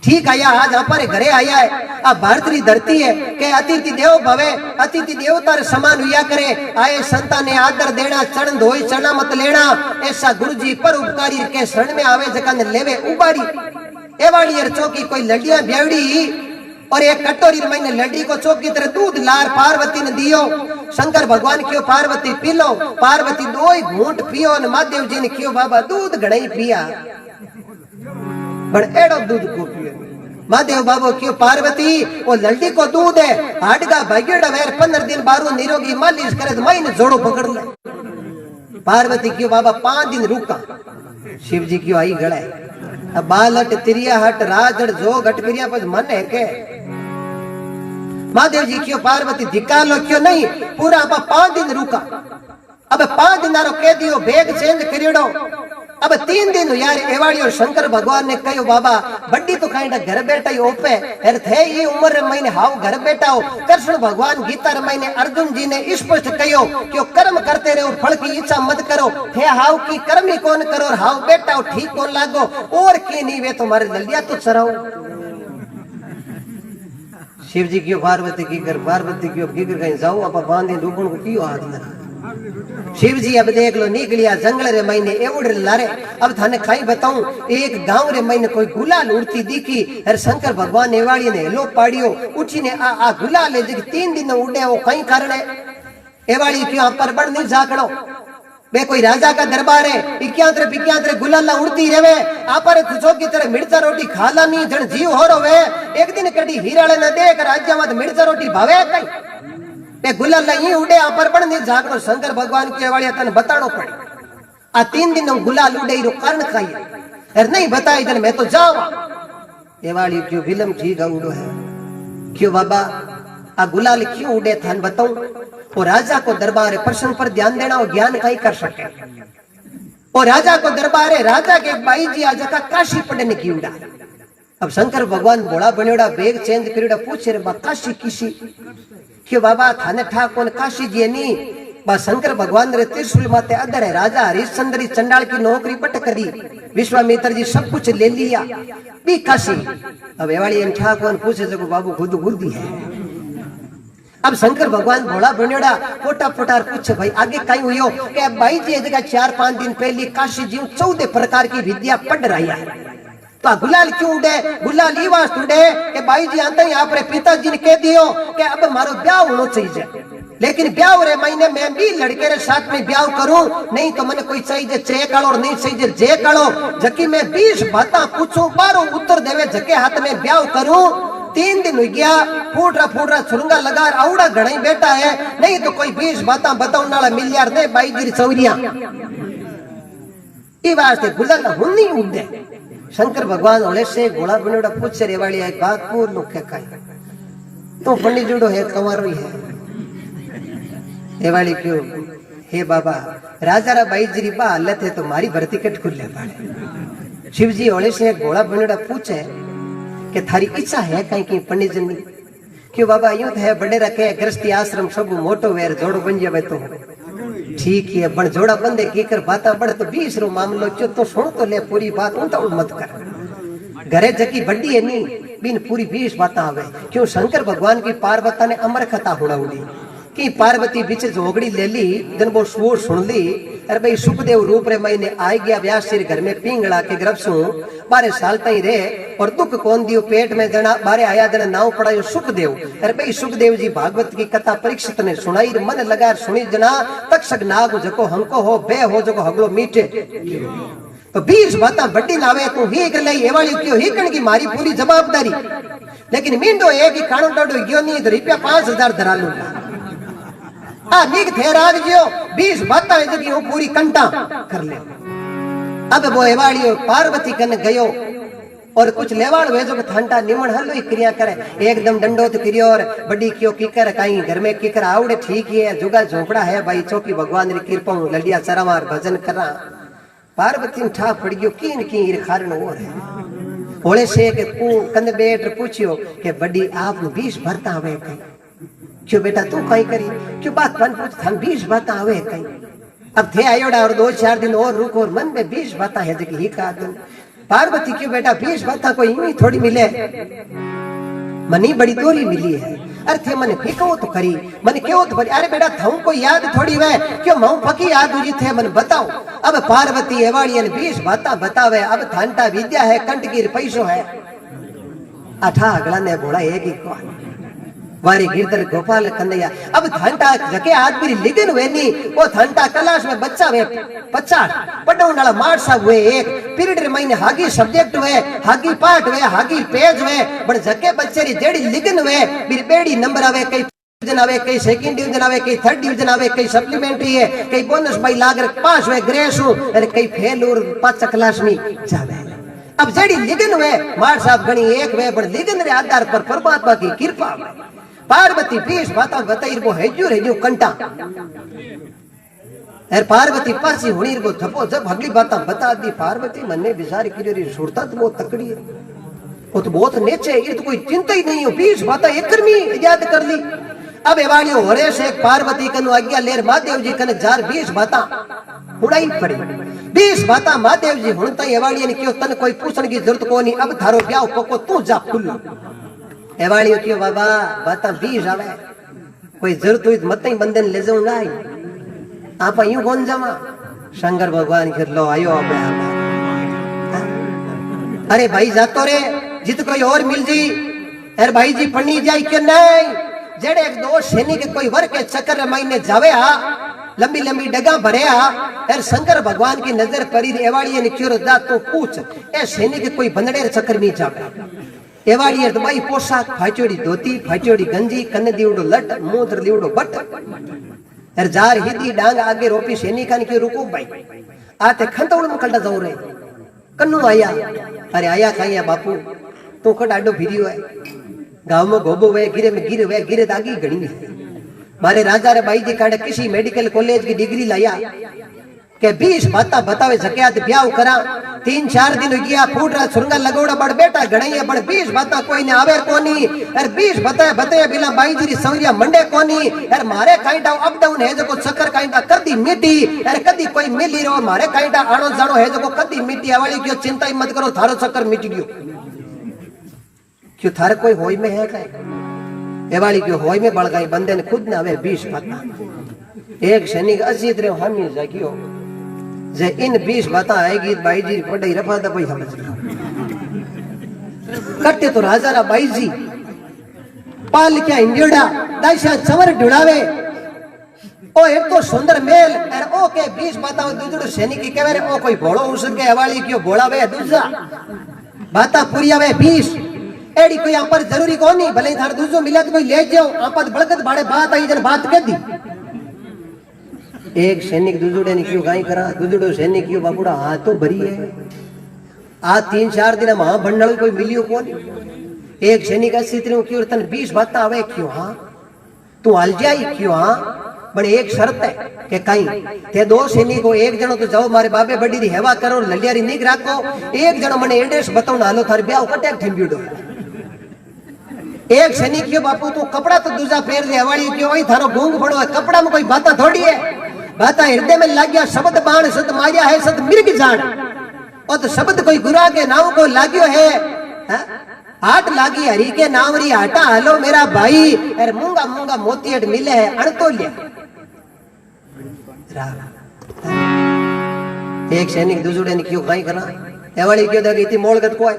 ठीक आया आज हमारे घरे आया है अब भारतीय धरती है के अतिथि देव भवे अतिथि देवता समान हुआ करे आए संता ने आदर देना चरण धोई चना मत लेना ऐसा गुरु जी पर उपकारी के शरण में आवे जगह ने लेवे उबारी एवाड़ी चौकी कोई लड़िया ब्यावड़ी और एक कटोरी मैंने लड़ी को चौकी तरह दूध लार पार्वती ने दियो शंकर भगवान क्यों पार्वती पी लो पार्वती दो ही घूंट पियो और महादेव जी ने क्यों बाबा दूध घड़ाई पिया बड़ एड़ो दूध को पियो महादेव बाबू क्यों पार्वती वो लड़ी को दूध है हाडगा भागेड़ा वेर 15 दिन बारू निरोगी मालिश करे तो महीने जोड़ो पकड़ ले पार्वती क्यों बाबा 5 दिन रुका शिव जी क्यों आई गड़े अब बालट तिरिया हट राजड़ जो घट पिरिया पर मन है के महादेव जी क्यों पार्वती धिक्का लो क्यों नहीं पूरा अब 5 दिन रुका अब 5 दिन कह दियो बेग चेंज करियो अब 3 दिन यार एवाड़ियो शंकर भगवान ने कहो बाबा बड्डी तो काइंडा घर बैठा ही ओपे अरे थे ये उम्र महीने हाउ घर बैठा हो कृष्ण भगवान गीता महीने अर्जुन जी ने स्पष्ट कहो कि कर्म करते रहो फल की इच्छा मत करो थे हाउ की कर्म ही कौन करो और हाउ बैठा हो ठीक कौन लागो और की नहीं वे तुम्हारे ललिया तो चराओ शिव जी क्यों पार्वती की कर पार्वती क्यों की कर कहीं जाओ आप बांधी डूबण को क्यों हाथ लगा शिव जी अब देख लो निकलिया जंगल रे महीने एवड़ लारे अब थाने खाई बताऊं एक गांव रे महीने कोई गुलाल उड़ती दिखी हर शंकर भगवान एवाड़ी ने हेलो पाड़ियो उठी ने आ गुलाल ले 3 दिन उड़े वो कई कारण है एवाड़ी क्यों पर बड़ नहीं झाकड़ो वे कोई राजा का दरबार है इक्यांतरे गुलाला उड़ती रहे आपर तुझो की तरह मिर्चा रोटी खाला नहीं जन जीव हो रहे एक दिन कड़ी हीराले न देख राज्य मत मिर्चा रोटी भावे कई पे गुलाल नहीं उड़े आपर पण नहीं जागरो शंकर भगवान के वाली तने बतानो पड़े आ 3 दिन गुलाल उड़े रो कारण खाई अरे नहीं बताई जन मैं तो जावा ये वाली क्यों फिल्म ठीक उड़ो है क्यों बाबा आ गुलाल क्यों उड़े थान बताऊं वो राजा को दरबार है प्रश्न पर ध्यान देना और ज्ञान कहीं कर सके और राजा को दरबार है राजा के भाई जी आज का काशी पढ़ने की उड़ा अब शंकर भगवान बोला बनेड़ा बेग चेंज करेड़ा पूछे रे बा काशी किसी क्यों बाबा थाने ठाकुर काशी जी नी बा शंकर भगवान रे त्रिशूल माते अदर है राजा हरिश्चंद्र चंडाल की नौकरी पट करी विश्वामित्र जी सब कुछ ले लिया भी काशी अब एवाड़ी ठाकुर पूछे जो बाबू खुद बुद्धि है अब शंकर भगवान भोला बनेड़ा पोटा पोटार पूछे भाई आगे कहीं हुई कि भाई जी जगह 4-5 दिन पहले काशी जी 14 प्रकार की विद्या पढ़ रही है तो गुलाल क्यों उड़े गुलाल ये वास्त उड़े कि भाई जी आंता ही आप पिताजी ने कह दियो कि अब मारो ब्याह होना चाहिए लेकिन ब्याह रे महीने में भी लड़के रे साथ में ब्याह करूं नहीं तो मैंने कोई चाहिए चे कालो और नहीं चाहिए जे कालो जकी मैं 20 बातें पूछूं 12 उत्तर देवे जके हाथ में ब्याह करूं 3 दिन हो गया फूटरा सुरंगा लगा आवड़ा घड़ाई बैठा है नहीं तो कोई 20 बातें बताऊं नाला मिलियर दे बाई जी चौरिया ई वास्ते गुलाल हुन्नी उड़े शंकर भगवान होले से गोला बनेड़ा पूछे रेवाड़ी एक बात पूर मुख्य काई तो पंडित जुड़ो है कंवारो ही है रेवाड़ी क्यों हे बाबा राजा रा बाई जी बा हल्ले थे तो मारी भर्ती कट खुल ले पाड़े शिव जी होले से एक गोला बनेड़ा पूछे कि थारी इच्छा है कहीं की पंडित जी क्यों बाबा यूं थे बड़े रखे गृहस्थी आश्रम सब मोटो वेर जोड़ो बन जावे तो ठीक है बण जोड़ा बंदे की कर बाता बढ़ तो 20 रो मामलो चो तो सुन तो ले पूरी बात उतावड़ मत कर घरे जकी बड्डी है नी बिन पूरी 20 बात आवे क्यों शंकर भगवान की पार्वती ने अमर कथा हुड़ाउड़ी कि पार्वती बीच जोगड़ी ले ली जन वो सुर सुन ली अरे भाई सुखदेव रूप रे महीने आई गया व्यास सिर घर में पिंगला के गर्भ सु 12 साल तई रे और दुख कौन दियो पेट में जना बारे आया जना नाव पड़ायो सुखदेव अरे भाई सुखदेव जी भागवत की कथा परीक्षित ने सुनाई मन लगा सुनी जना तक्षक नाग जको हमको हो बे हो जको हगलो मीठे तो 20 बातें बड्डी लावे तू ही कर लई एवाली क्यों ही कण की मारी पूरी जवाबदारी लेकिन मींडो एक ही काणो डाडो गयो नहीं तो रुपया 5000 धरा लूंगा आ नीक थे राज जियो 20 बातें जगी हूं पूरी कंटा कर ले अब वो एवाड़ियो पार्वती कन गयो और कुछ लेवाड़ वे जो ठंडा निमण हलो क्रिया करे एकदम डंडोत करियो और बड़ी क्यों की कर कहीं घर में की कर आवड़े ठीक ही है जुगा झोपड़ा है भाई चौकी भगवान री कृपा ललिया चरावार भजन करा पार्वती ठा पड़ गयो कीन की खारण और है होले से के कंद बेट पूछियो के बड़ी आप 20 भरता हवे कहीं क्यों बेटा तू कहीं करी क्यों बात पन पूछ थान 20 बात आवे कहीं अब थे आयोड़ा और 2-4 दिन और रुक और मन में 20 बात है जकी ही का दिन पार्वती क्यों बेटा 20 बात कोई यूं ही थोड़ी मिले मनी बड़ी दोरी मिली है अरे थे मने फेंको तो करी मने क्यों तो अरे बेटा थाऊ को याद थोड़ी वे क्यों मऊ फकी याद हुई थे मन बताओ अब पार्वती एवाड़ी ने 20 बात बतावे अब थानटा विद्या है कंटकीर पैसो है अठा अगला ने बोला एक ही को वारी गिरधर गोपाल कन्हैया अब थानटा जके आदमी लिगन वे नी वो थानटा कलाश में बच्चा वे 50 पडौनाला मार साहब वे एक पीरियड रे महीने हागी सब्जेक्ट वे हागी पाठ वे हागी पेज वे बड़ जके बच्चे री जेड़ी लिगन वे बिर बेड़ी नंबर आवे कई डिवीजन आवे कई सेकंड डिवीजन आवे कई थर्ड डिवीजन आवे कई सप्लीमेंट्री है कई बोनस बाई लागर पास वे ग्रेस अरे कई फेल और 5 क्लास में जावे अब जेड़ी लिगन वे मार साहब गणी एक वे बड़ लिगन रे आधार पर परमात्मा की कृपा पार्वती 20 बात बताई वो हेजू कंटा पार्वती पासी हुणी वो थपो जब अगली बात बता दी पार्वती मन्ने बिचारी की री सुरता तो बहुत तकड़ी है वो तो बहुत नीचे ये तो कोई चिंता ही नहीं हो 20 बात एक में याद कर ली अब एवाड़ियो होरे से पार्वती कनु आज्ञा लेर महादेव जी कन 20 बात उड़ाई पड़ी 20 बात महादेव जी हुण तई एवाड़िया ने क्यों तन कोई पूछण की जरूरत कोनी अब थारो ब्याह पको तू जा खुल्लो एवाड़ियो क्यों बाबा बात 20 आवे कोई जरूरत हुई मत ही बंदन ले जाऊं ना आप यूं कौन जमा शंकर भगवान के लो आयो अरे भाई जातो रे जित कोई और मिल जी अरे भाई जी पढ़नी जाए क्यों नहीं जेड़े एक दो सैनिक कोई वर के चक्कर महीने जावे लंबी लंबी डगा भरे अरे शंकर भगवान की नजर पड़ी एवाड़िया ने क्यों जा तो पूछ ए सैनिक कोई बंदड़े चक्कर में जावे एवाड़ी दवाई पोशाक फाचोड़ी धोती फाचोड़ी गंजी कन्न दीवड़ो लट मुंह दीवड़ो बट अरे जार हिदी डांग आगे रोपी सैनिका ने क्यों रुको भाई आते खंतौड़ में कल्टा जाऊ रे कन्नू आया अरे आया खाया बापू तो खट आडो फिरियो है गांव में गोबो वे गिरे दागी घणी मारे राजा रे भाई जी काड़े किसी मेडिकल कॉलेज की डिग्री लाया के 20 बात बतावे जकियात ब्याह करा 3-4 दिन हो गया फूट रहा सुरंगा लगोड़ा बड़ बेटा गणैया बड़ 20 बात कोई ने आवे कोनी अरे 20 बताए बिना बाई जी सौरिया मंडे कोनी अरे मारे काइंडा अप डाउन है जो चक्कर काइंडा कदी मिटी अरे कदी कोई मिली रो मारे काइंडा आड़ो जाड़ो है जो कदी मिटी आवाली क्यों चिंता ही मत करो थारो चक्कर मिट गयो क्यों थारे कोई होई में है काय एवाली क्यों होई में बड़ गई बंदे ने खुद ने आवे 20 बात एक सैनिक अजीत रे हामी जागियो जे इन 20 बात आएगी बाई जी पढ़ाई रफा था भाई समझ कट्टे तो राजा रा बाई जी पाल क्या इंडियोड़ा दाइशा चवर ढुड़ावे ओ एक तो सुंदर मेल और ओ के 20 बात दूजड़ो सैनिक की कहवे रे ओ कोई भोळो उसके हवाली क्यों भोळावे दूजा बाता पूरी आवे 20 एडी कोई आप पर जरूरी कोनी भले थार दूजो मिले तो कोई ले जाओ आप बड़कत बाड़े बात आई जन बात कह दी एक सैनिक दूजड़े ने क्यों गाय करा दूजड़ो सैनिक क्यों बाबूड़ा हाथ तो भरी है आ 3-4 दिन वहां भंडाल कोई मिलियो कौन एक सैनिक अस्सी तेरे क्यों तन 20 बात आवे क्यों हाँ तू हल जाई क्यों हाँ बड़े एक शर्त है कि कहीं ते 2 सैनिक एक जनो तो जाओ मारे बाबे बड़ी री हेवा करो ललियारी निग राखो एक जनो मने एड्रेस बताओ ना हालो थारे ब्याह कटे ठेंब्यूडो एक सैनिक क्यों बापू तू कपड़ा तो दूजा फेर दे हवाड़ी क्यों वही थारो गूंग पड़ो है कपड़ा में कोई बाता थोड़ी है बाता हृदय में लाग गया शब्द बाण सत मारिया है सत मिर्ग जान और तो शब्द कोई गुरा के नाम को लाग्यो है हाट लागी हरी के नाम री हाटा हालो मेरा भाई अरे मूंगा मूंगा मोतीयट मिले है अणतोलिया एक सैनिक दूसरे ने क्यों कहीं करा एवाड़ी क्यों देगी इतनी मोड़गत को है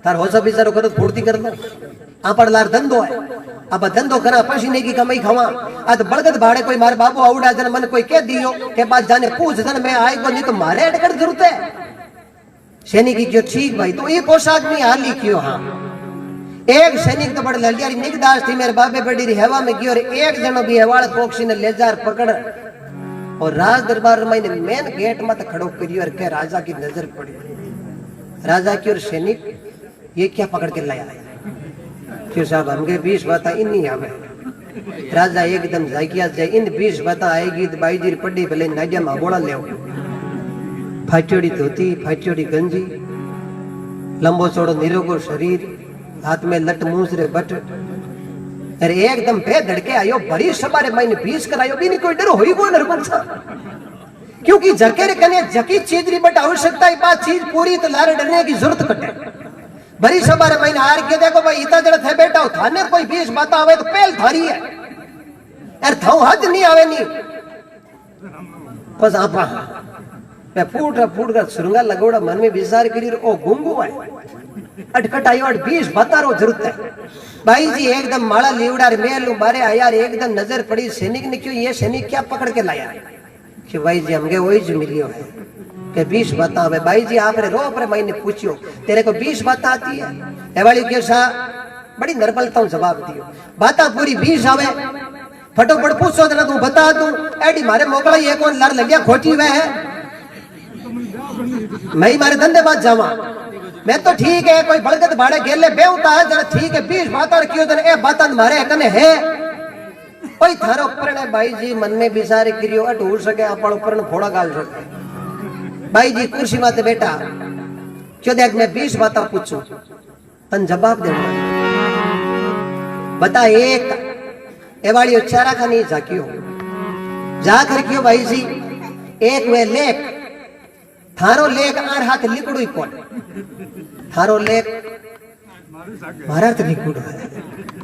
तार हो सब बिचारो करो फुर्ती कर लो पर लार धंधो है अब धंधो करा पसीने की कमाई खावा आज बड़गत भाड़े कोई मारे बाबू आउड़ा जन मन कोई कह दियो के बाद जाने पूछ जन मैं आए को नहीं तो मारे अटकर जरूरत है सैनिक की क्यों ठीक भाई तो ये पोशाक नहीं हाली क्यों हाँ एक सैनिक तो बड़े ललियारी निगदास थी मेरे बाबे बड़ी री हवा में की और एक जनो भी हवाड़ पोक्षी ने ले जार पकड़ और राज दरबार में मेन गेट मत खड़ो करियो और के राजा की नजर पड़ी राजा की और सैनिक ये क्या पकड़ के लाया क्यों साहब हमके 20 बात इन नहीं आवे राजा एकदम जाकिया जाए इन 20 बात आएगी तो बाई जी पड़ी भले नाडिया माबोड़ा ले फाट्योड़ी धोती फाट्योड़ी गंजी लंबो चौड़ो निरोगो शरीर हाथ में लट मूसरे बट अरे एकदम पे धड़के आयो बड़ी सबारे मायने 20 करायो भी नहीं कोई डर होई को नरपन सा क्योंकि जके रे कने जकी चीज री बट आवश्यकता है बात चीज पूरी तो लारे डरने की जरूरत कटे बड़ी सबारे महीने हार के देखो भाई इतना जड़ थे बेटा थाने कोई 20 बात आवे तो पहल थारी है यार थाऊ हद नहीं आवे नहीं बस आपा मैं फूट कर सुरंगा लगोड़ा मन में विचार करी ओ गुंगू है अटकट आयो 20 बता रो जरूरत है भाई जी एकदम माला लीवड़ा मेल मारे यार एकदम नजर पड़ी सैनिक ने क्यों ये सैनिक क्या पकड़ के लाया कि भाई जी हमगे वही जो मिलियो है कि 20 बात आवे भाई जी आपने रो अपने भाई ने पूछियो तेरे को 20 बात आती है एवाली के सा बड़ी निर्बलता जवाब दियो बाता पूरी 20 आवे फटोफट पूछो जना तू बता दूं एडी मारे मोकला ये कौन लड़ लगिया खोटी वे है मैं ही मारे धंधे बात जावा मैं तो ठीक है कोई बड़गत भाड़े गेले बेउता है जरा ठीक है 20 बात क्यों जन ए बात मारे कने है कोई थारो ऊपर ने भाई जी मन में विचार करियो अट हो सके अपन ऊपर ने फोड़ा गाल सके भाई जी कुर्सी माते बेटा क्यों देख मैं 20 बात पूछूं तन जवाब दे बता एक एवाड़ी चारा का नहीं जाकियो जाकर क्यों भाई जी एक वे लेख थारो लेख आर हाथ लिकड़ो ही कौन थारो लेख महाराज लिखुड़ है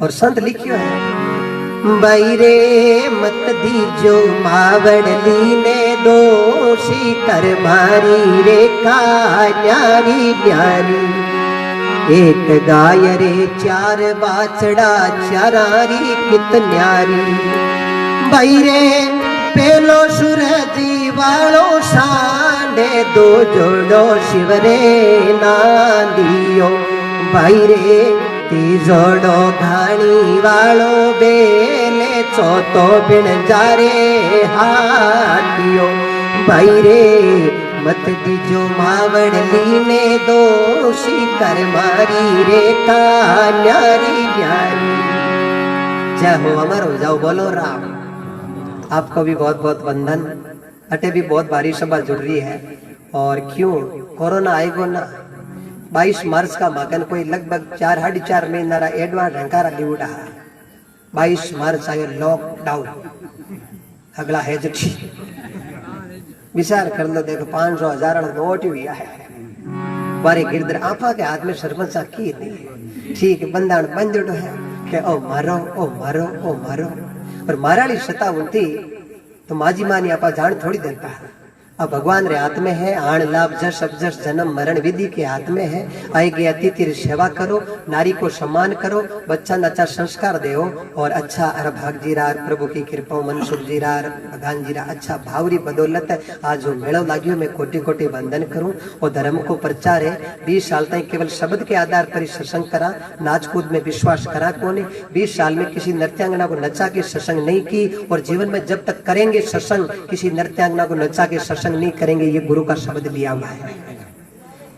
और संत लिखियो है भाई रे मत दीजो मावड़ली ने दोषी कर मारी रे का न्यारी न्यारी एक गाय रे 4 बाछड़ा चारारी कित न्यारी भाई रे पेलो सूरजी वालो सांडे 2 जोड़ो शिवरे ना दियो भाई रे 3 जोड़ो घाणी वालो बेले 4 बिन जारे हाटियो भाई रे मत दीजो मावड़ली ने दोषी कर मारी रे का न्यारी न्यारी जय हो अमर हो जाओ बोलो राम आपको भी बहुत बहुत वंदन अटे भी बहुत भारी सभा जुड़ रही है और क्यों कोरोना आएगो ना 22 मार्च का मगन कोई लगभग 4-4.5 महीना एडवांस ढंकारा लिवड़ा 22 मार्च आयो लॉकडाउन अगला है जो विचार कर लो देखो 500,000 नोट हुई है बारे गिरधर आपा के हाथ में सरपंच की नहीं ठीक बंदान बंदो है कि ओ मारो ओ मारो ओ मारो और माराली सता उनती तो माजी मानी आपा जान थोड़ी देता है अब भगवान रे हाथ में है आण लाभ जस अबजस जन्म मरण विधि के हाथ में है आएगी अतिथि री सेवा करो नारी को सम्मान करो बच्चा न अच्छा संस्कार देओ और अच्छा अर भाग जीरा प्रभु की कृपा मनसुख जीरा भगवान जीरा अच्छा भावरी बदौलत आज जो मेड़ो लागियो मैं कोटि कोटि वंदन करूं और धर्म को प्रचार है 20 साल तक केवल शब्द के आधार पर ही सत्संग करा नाच कूद में विश्वास करा कोने 20 साल में किसी नृत्यांगना को नचा के सत्संग नहीं की और जीवन में जब तक करेंगे सत्संग किसी नृत्यांगना को नचा के सत्संग नहीं करेंगे ये गुरु का शब्द लिया हुआ है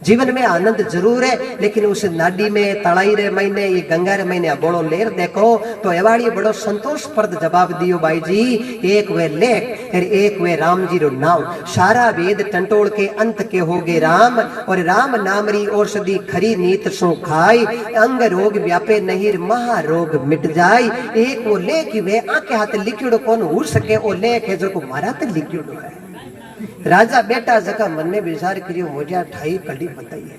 जीवन में आनंद जरूर है, लेकिन उस नाडी में तड़ाई रे महीने ये गंगा रे महीने बोलो लेर देखो तो एवाड़ी बड़ो संतोषप्रद जवाब दियो भाई जी। एक वे लेख और एक वे राम जी रो नाम, सारा वेद टंटोड़ के अंत के होगे राम, और राम नाम री औषधि खरी नीत सो खाई, अंग रोग व्यापे नहीं महारोग मिट जाय। एक वो लेख वे आके हाथ लिखियोड़ो कौन हो सके, वो लेख है जो को मारा ते लिखियोड़ो है। राजा बेटा जका मन में विचार करियो मोजा ठाई कड़ी बताइए।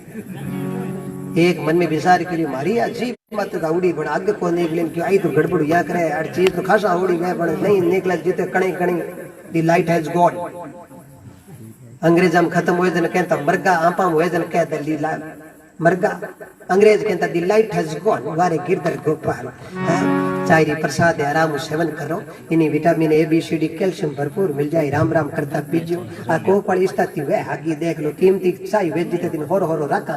एक मन में विचार करियो मारी अजीब मत दाउड़ी बड़ आगे को निकले क्यों आई तो गड़बड़ या करे, हर चीज तो खासा होड़ी वे बड़ नहीं निकले जीते कणी कणी द लाइट हैज गॉन। अंग्रेज हम खत्म हुए जन कहता मरगा आपा हुए जन कहता लीला मरगा, अंग्रेज कहता द लाइट हैज गॉन वारे गिरधर गोपाल। चायरी प्रसाद आराम सेवन करो, इन्हीं vitamin A B C D calcium भरपूर मिल जाए। राम राम करता पीजो आ को पड़ी स्थिति वे आगे देख लो कीमती चाय वे जीते दिन होरो होरो रखा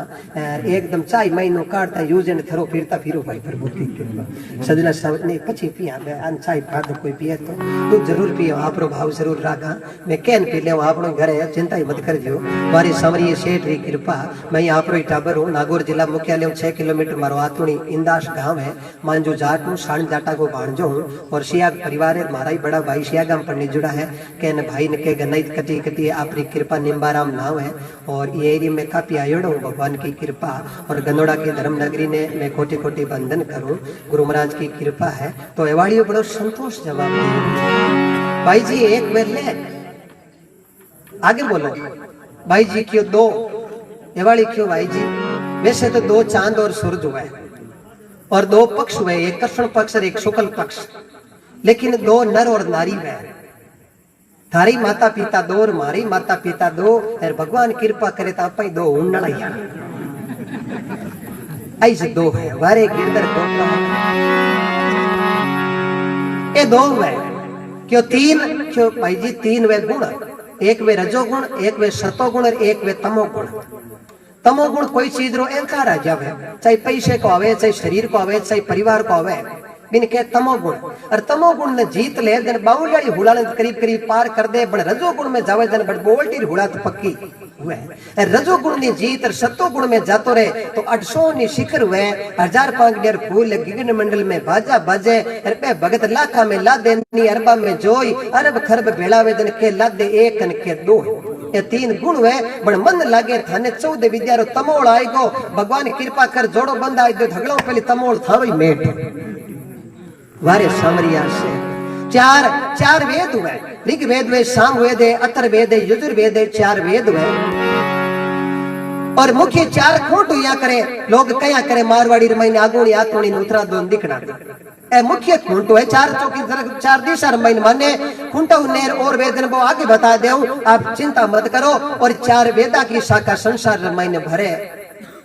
एकदम चाय महीनो काटता यूज एंड थरो फिरता फिरो भाई प्रभु की कृपा सजना ने पछी पिया बे अन चाय बाद कोई पिए तो तू जरूर पियो, आपरो भाव जरूर राखा। मैं कैन पी ले आपनो घरे चिंता ही मत करजो। मारी समरी सेठ री कृपा मैं आपरो टाबर हूं। नागौर जिला मुख्यालय 6 किलोमीटर मारो आतुणी इंदास गांव है। मांजो जाट हूं, साण जाटा को भाणजो हूं और सियाग परिवार है। मारा ही बड़ा भाई सियागाम पर जुड़ा है। कैन भाई ने के गनईत कटी कटी आपरी कृपा निम्बाराम नाम है और ये एरिया में काफी आयोड़ो हूं भगवान की कृपा। और गनोड़ा की धर्म नगरी ने मैं कोटि कोटि बंधन करूं, गुरु महाराज की कृपा है। तो एवाड़ी बड़ो संतोष जवाब दिया भाई जी। एक बेर ले आगे बोलो भाई जी क्यों दो एवाड़ी क्यों भाई जी। वैसे तो दो चांद और सूरज हुए और दो पक्ष हुए, एक कृष्ण पक्ष और एक शुक्ल पक्ष, लेकिन दो नर और नारी हुए। थारी माता पिता दो और मारी माता पिता दो, और भगवान कृपा करे तो आप दो उन्नड़िया ऐसे दो है वारे गिरधर गोपाल। ये दो हुए क्यों तीन क्यों भाई जी। तीन वे गुण, एक वे रजोगुण, एक वे सतोगुण और एक वे तमोगुण। तमोगुण कोई चीज रो अहंकार आ जावे, चाहे पैसे को आवे, चाहे शरीर को आवे, चाहे परिवार को आवे, बिन के तमोगुण। और तमोगुण ने जीत ले जन बाउली हुड़ाने करीब करीब पार कर दे, बड़ रजोगुण में जावे जन बड़ बोल्टी हुड़ा तो पक्की हुए। रजोगुण ने जीत और सतोगुण में जातो रहे तो 800 नि शिखर हुए। 1000 पांगडेर फूल गगन मंडल में बाजा बाजे, रुपए भगत लाखा में ला देनी, अरबा में जोई, अरब खरब भेड़ावे जन के ला दे एक कन के दो। ये तीन गुण हुए बड़ मन लागे थाने 14 विद्यारो तमोल आएगो। भगवान कृपा कर जोड़ो बंद आई दो धगड़ो पहले तमोल थावी मेट वारे सामरिया से। चार वेद हुए, ऋग वेद वे, साम वेद है, अतर वेद है, यजुर्वेद है, 4 वेद हुए। और मुख्य 4 खोट हुआ करे लोग कया करे मारवाड़ी रमाई आगुणी आतुणी उत्तरा दोन दिखना ए मुख्य खूंटो है। 4 चौकी 4 दिशा रमाइन माने खूंटा नेर और वेदन वो आगे बता दे आप चिंता मत करो। और 4 वेदा की शाखा संसार रमाइन भरे।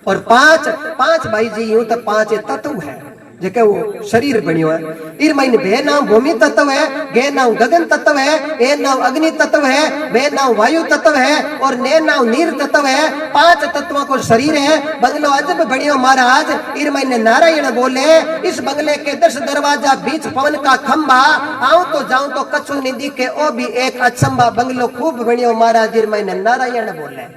और 5 भाई जी यूं तो 5 तत्व है जेके वो शरीर बनियो है। इर महीने बे नाम भूमि तत्व है, गे नाम गगन तत्व है, ए नाम अग्नि तत्व है, बे नाम वायु तत्व है और ने नाम नीर तत्व है। 5 तत्वों को शरीर है। बंगलो अजब बनियो महाराज। इर महीने नारायण बोले इस बंगले के 10 दरवाजा, बीच पवन का खंबा, आऊं तो जाऊं तो कछु नहीं दिखे, ओ भी एक अचंबा। बंगलो खूब बनियो महाराज। इर महीने नारायण बोले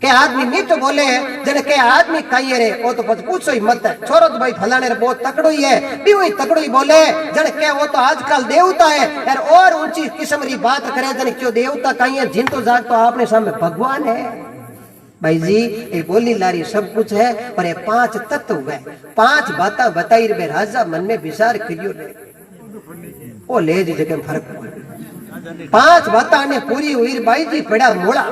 के आदमी मीठ बोले जन के आदमी खाइए रे वो तो पूछो ही मत। छोरो तो भाई फलाने रे बहुत तकड़ो ही है, भी वही तकड़ो ही बोले जन के वो तो आजकल देवता है और ऊंची किस्म री बात करे जन क्यों देवता खाइए जिन तो जाग तो आपने सामने भगवान है। भाई जी ये बोली लारी सब कुछ है पर ये 5 तत्व है। 5 बातें बताई रे राजा मन में विचार करियो रे ओ ले जी जगह फर्क 5 बातें ने पूरी हुई। भाई जी पड़ा मोड़ा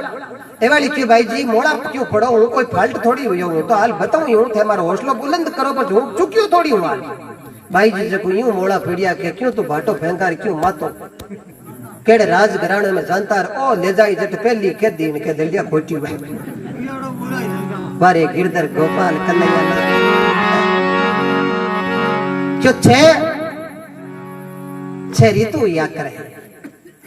एवाली क्यों भाई जी मोड़ा क्यों पड़ो हूं, कोई फाल्ट थोड़ी हुई हूं तो हाल बताऊं यूं थे हमारा हौसलो बुलंद करो पर झूठ चुकियो थोड़ी हुआ। भाई जी जब यूं मोड़ा पीड़िया के क्यों तू भाटो फेंकार क्यों मातो केड़े राज घराने में जानता ओ ले जाई जट पहली के दिन के दलिया खोटी हुए बारे गिरधर गोपाल कन्हैया क्यों 6 ऋतु या करे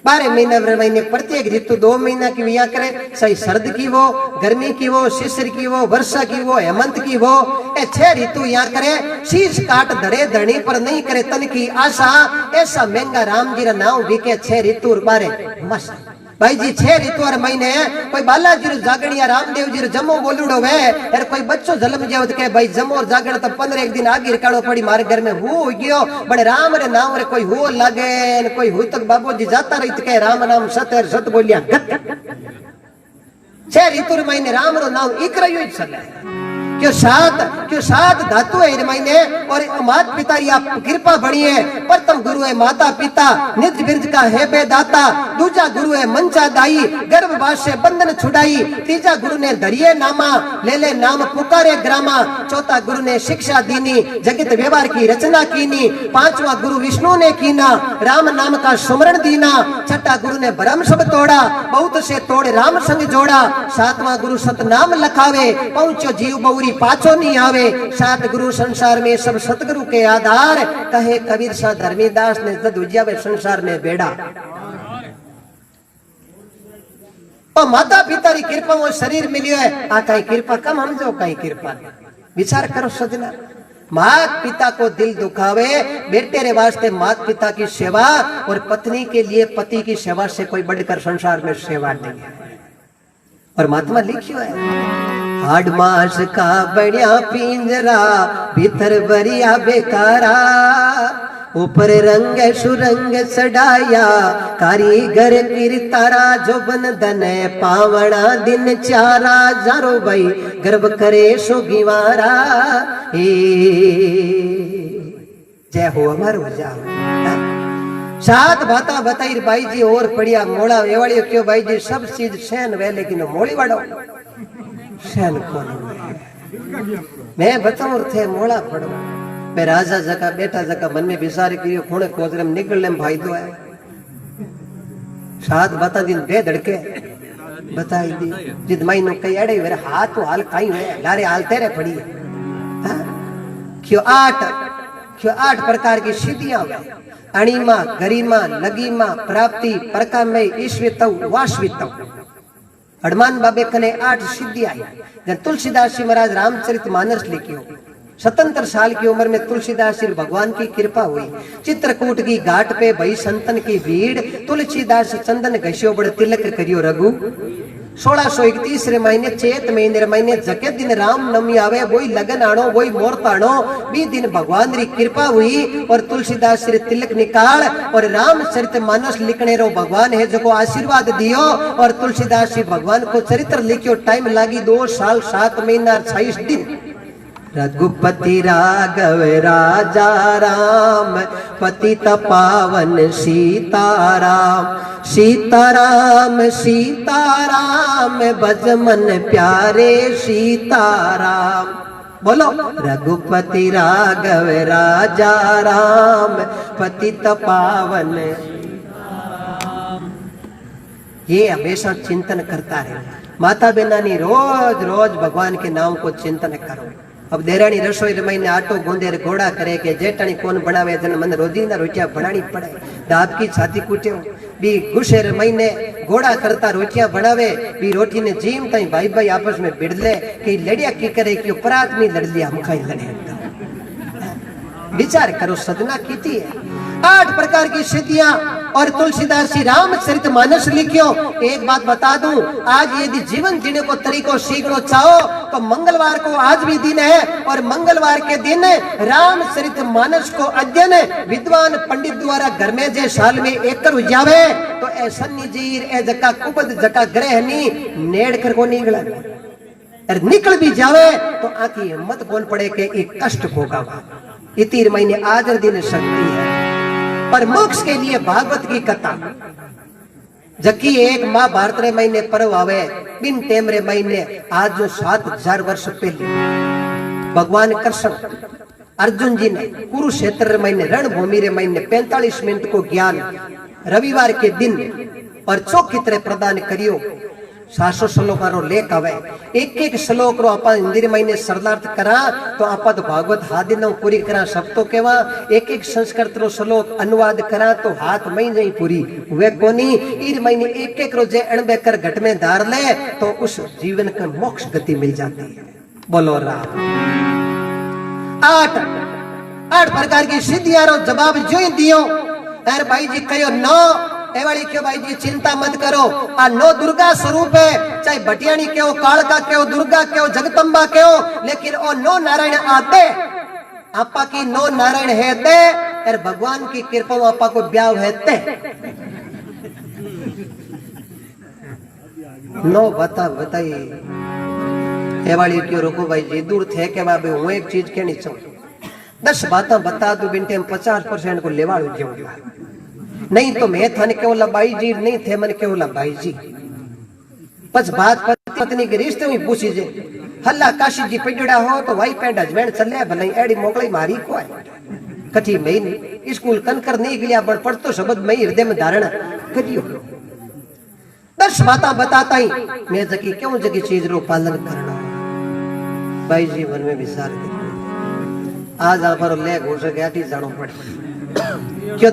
12 महीने प्रत्येक ऋतु 2 महीना की या करे। सही सर्द की वो, गर्मी की वो, शिशिर की वो, वर्षा की वो, हेमंत की वो, ए 6 ऋतु या करे। शीश काट धरे धरणी पर नहीं करे तन की आशा। ऐसा महंगा राम जी रा नाम बिके 6 ऋतु बारे मस्त भाई जी 6 ऋतु और महीने कोई बालाजी रो जागणिया रामदेव जी रो जमो बोलूड़ो वे यार कोई बच्चो जन्म जेवत के भाई जमो और जागण तो 15 एक दिन आगे रिकाड़ो पड़ी मारे घर में हो गयो बड़े राम रे नाम रे कोई हो लागे न कोई हो तक बाबूजी जाता रहित के राम नाम सत सत बोलिया 6 ऋतु महीने राम रो नाम एक रहियो ही चले क्यों सात धातु है इस महीने और माता पिता या कृपा बनी है। प्रथम गुरु है माता पिता निज बिरज का है बेदाता, दूजा गुरु है मंचा दाई गर्भवास से बंधन छुड़ाई, तीजा गुरु ने धरिए नामा ले ले नाम पुकारे ग्रामा, चौथा गुरु ने शिक्षा दीनी जगत व्यवहार की रचना कीनी, पांचवा गुरु विष्णु ने कीना राम नाम का सुमरण दीना, छठा गुरु ने भ्रम सब तोड़ा बहुत से तोड़े राम संग जोड़ा, सातवां गुरु सतनाम लखावे पहुंचो जीव बौरी पाछो नहीं आवे, सात गुरु संसार में सब सतगुरु के आधार, कहे कबीर सा धर्मीदास ने जद उज्यावे संसार में बेड़ा। और माता पिता की कृपा वो शरीर मिलियो है आ कहीं कृपा कम हमजो कहीं कृपा विचार करो सजना। माता पिता को दिल दुखावे बेटे रे वास्ते माता पिता की सेवा और पत्नी के लिए पति की सेवा से कोई बढ़कर संसार में सेवा नहीं है। और महात्मा लिखियो है हाड मास का बढ़िया पिंजरा भीतर बरिया बेकारा, ऊपर रंग सुरंग सडाया कारीगर पीर तारा, जो बन दने पावना दिन चारा, जारो भाई गर्भ करे सो गिवारा। जय हो हमारो जाओ सात बाता बताई भाई जी और पढ़िया मोड़ा एवाड़ियो क्यों भाई जी सब चीज सहन वे लेकिन मोड़ी बड़ो सहन कौन मैं बताऊं थे मोड़ा पड़ो मैं राजा जका बेटा जका मन में विचार करियो खूणे कोजरम निकल लेम भाई दो है सात बाता दिन बे धड़के बताई दी जिद माई नो कई अड़े मेरे हाथ तो हाल काई है लारे हाल तेरे पड़ी क्यों आठ प्रकार की सिद्धियां अणिमा गरिमा लगिमा प्राप्ति परकामय ईश्वितौ वाश्वितौ। हनुमान बाबे कने 8 सिद्धि आई जब तुलसीदास जी महाराज रामचरितमानस लिखियो 77 साल की उम्र में तुलसीदास जी भगवान की कृपा हुई, चित्रकूट की घाट पे भई संतन की भीड़, तुलसीदास चंदन घस्यो बड़ तिलक करियो रघु। 1631 महीने चेत महीने जके दिन राम नवमी आवे वही लगन आनो वही मुहूर्त आनो बी दिन भगवान री कृपा हुई और तुलसीदास रे तिलक निकाल और रामचरितमानस लिखने रो भगवान है जो को आशीर्वाद दियो और तुलसीदास जी भगवान को चरित्र लिखियो टाइम लागी 2 साल 7 महीना 26 दिन। रघुपति राघव राजा राम पतित पावन सीताराम, सीताराम सीताराम भज मन प्यारे सीताराम। बोलो रघुपति राघव राजा राम पतित पावन। ये हमेशा चिंतन करता है माता बेनानी रोज रोज भगवान के नाम को चिंतन करो। अब देरानी रसोई रमाई ने आटो गूंदे घोड़ा करे के जेठानी कौन बनावे जन मन रोजी ना रोटियां बनानी पड़े, दाब की छाती कूट्यो बी गुस्से रमाई ने घोड़ा करता रोटियां बनावे बी रोटी ने जीम ताई भाई भाई आपस में बिड़ले कि लड़िया की करे कि परात में लड़ लिया हम खाई लड़े। विचार करो सदना कीती है 8 प्रकार की सिद्धियां और तुलसीदास जी रामचरितमानस लिखियो। एक बात बता दूं आज यदि जीवन जीने को तरीको सीखना चाहो तो मंगलवार को आज भी दिन है और मंगलवार के दिन रामचरितमानस को अध्ययन विद्वान पंडित द्वारा घर में जे साल में एक कर उजावे तो ऐसा निजीर ए जका कुबद जका ग्रहनी नेड़ कर को निकला और निकल भी जावे तो आकी हिम्मत कौन पड़े के एक कष्ट होगा। इतीर महीने आज दिन शक्ति है पर मोक्ष के लिए भागवत की कथा जबकि एक महाभारत रे महीने पर्व आवे बिन टेम रे महीने आज जो 7000 वर्ष पहले भगवान कृष्ण अर्जुन जी ने कुरुक्षेत्र रे महीने रणभूमि रे महीने 45 मिनट को ज्ञान रविवार के दिन और चौकी तरह प्रदान करियो। 700 श्लोक रो लेख आवे एक एक श्लोक रो आपा हिंदी महीने सरलार्थ करा तो आपा तो भागवत हाथ दिन पूरी करा सब तो केवा एक एक संस्कृत रो श्लोक अनुवाद करा तो हाथ मई नहीं पूरी वे कोनी ईर महीने एक एक रो जे अणबे कर घट में धार ले तो उस जीवन का मोक्ष गति मिल जाती है। बोलो राम। 8 प्रकार की सिद्धियां रो जवाब जो दियो अरे भाई जी कहो 9 एवाड़ी क्यों भाई जी चिंता मत करो आ नो दुर्गा स्वरूप है चाहे भटियाणी क्यों कालका क्यों दुर्गा क्यों जगदम्बा क्यों लेकिन ओ नो नारायण आते आपा की नो नारायण है ते और भगवान की कृपा आपा को ब्याह है ते नो बताई एवाड़ी क्यों रुको भाई जी दूर थे के बाबे हूं एक चीज कहनी चाहूं 10 बातें बता दू बिंटे हम 50% को लेवाड़ू जाऊंगा नहीं तो मैं थाने केवला भाई जी नहीं थे मन केवला भाई जी पच बात पत्नी के रिश्ते में पूछी जे हल्ला काशी जी पिजड़ा हो तो वाई पेंड हजबैंड चले भले एड़ी मोकली मारी को है कठी मई स्कूल कनकर नहीं गया बड़ पढ़तो शब्द मई हृदय में धारण करियो 10 बातें बताता ही मैं जकी क्यों जकी चीज रो पालन करना भाई जी मन में विचार कर आज आप ले घोष गया जानो पड़े क्यों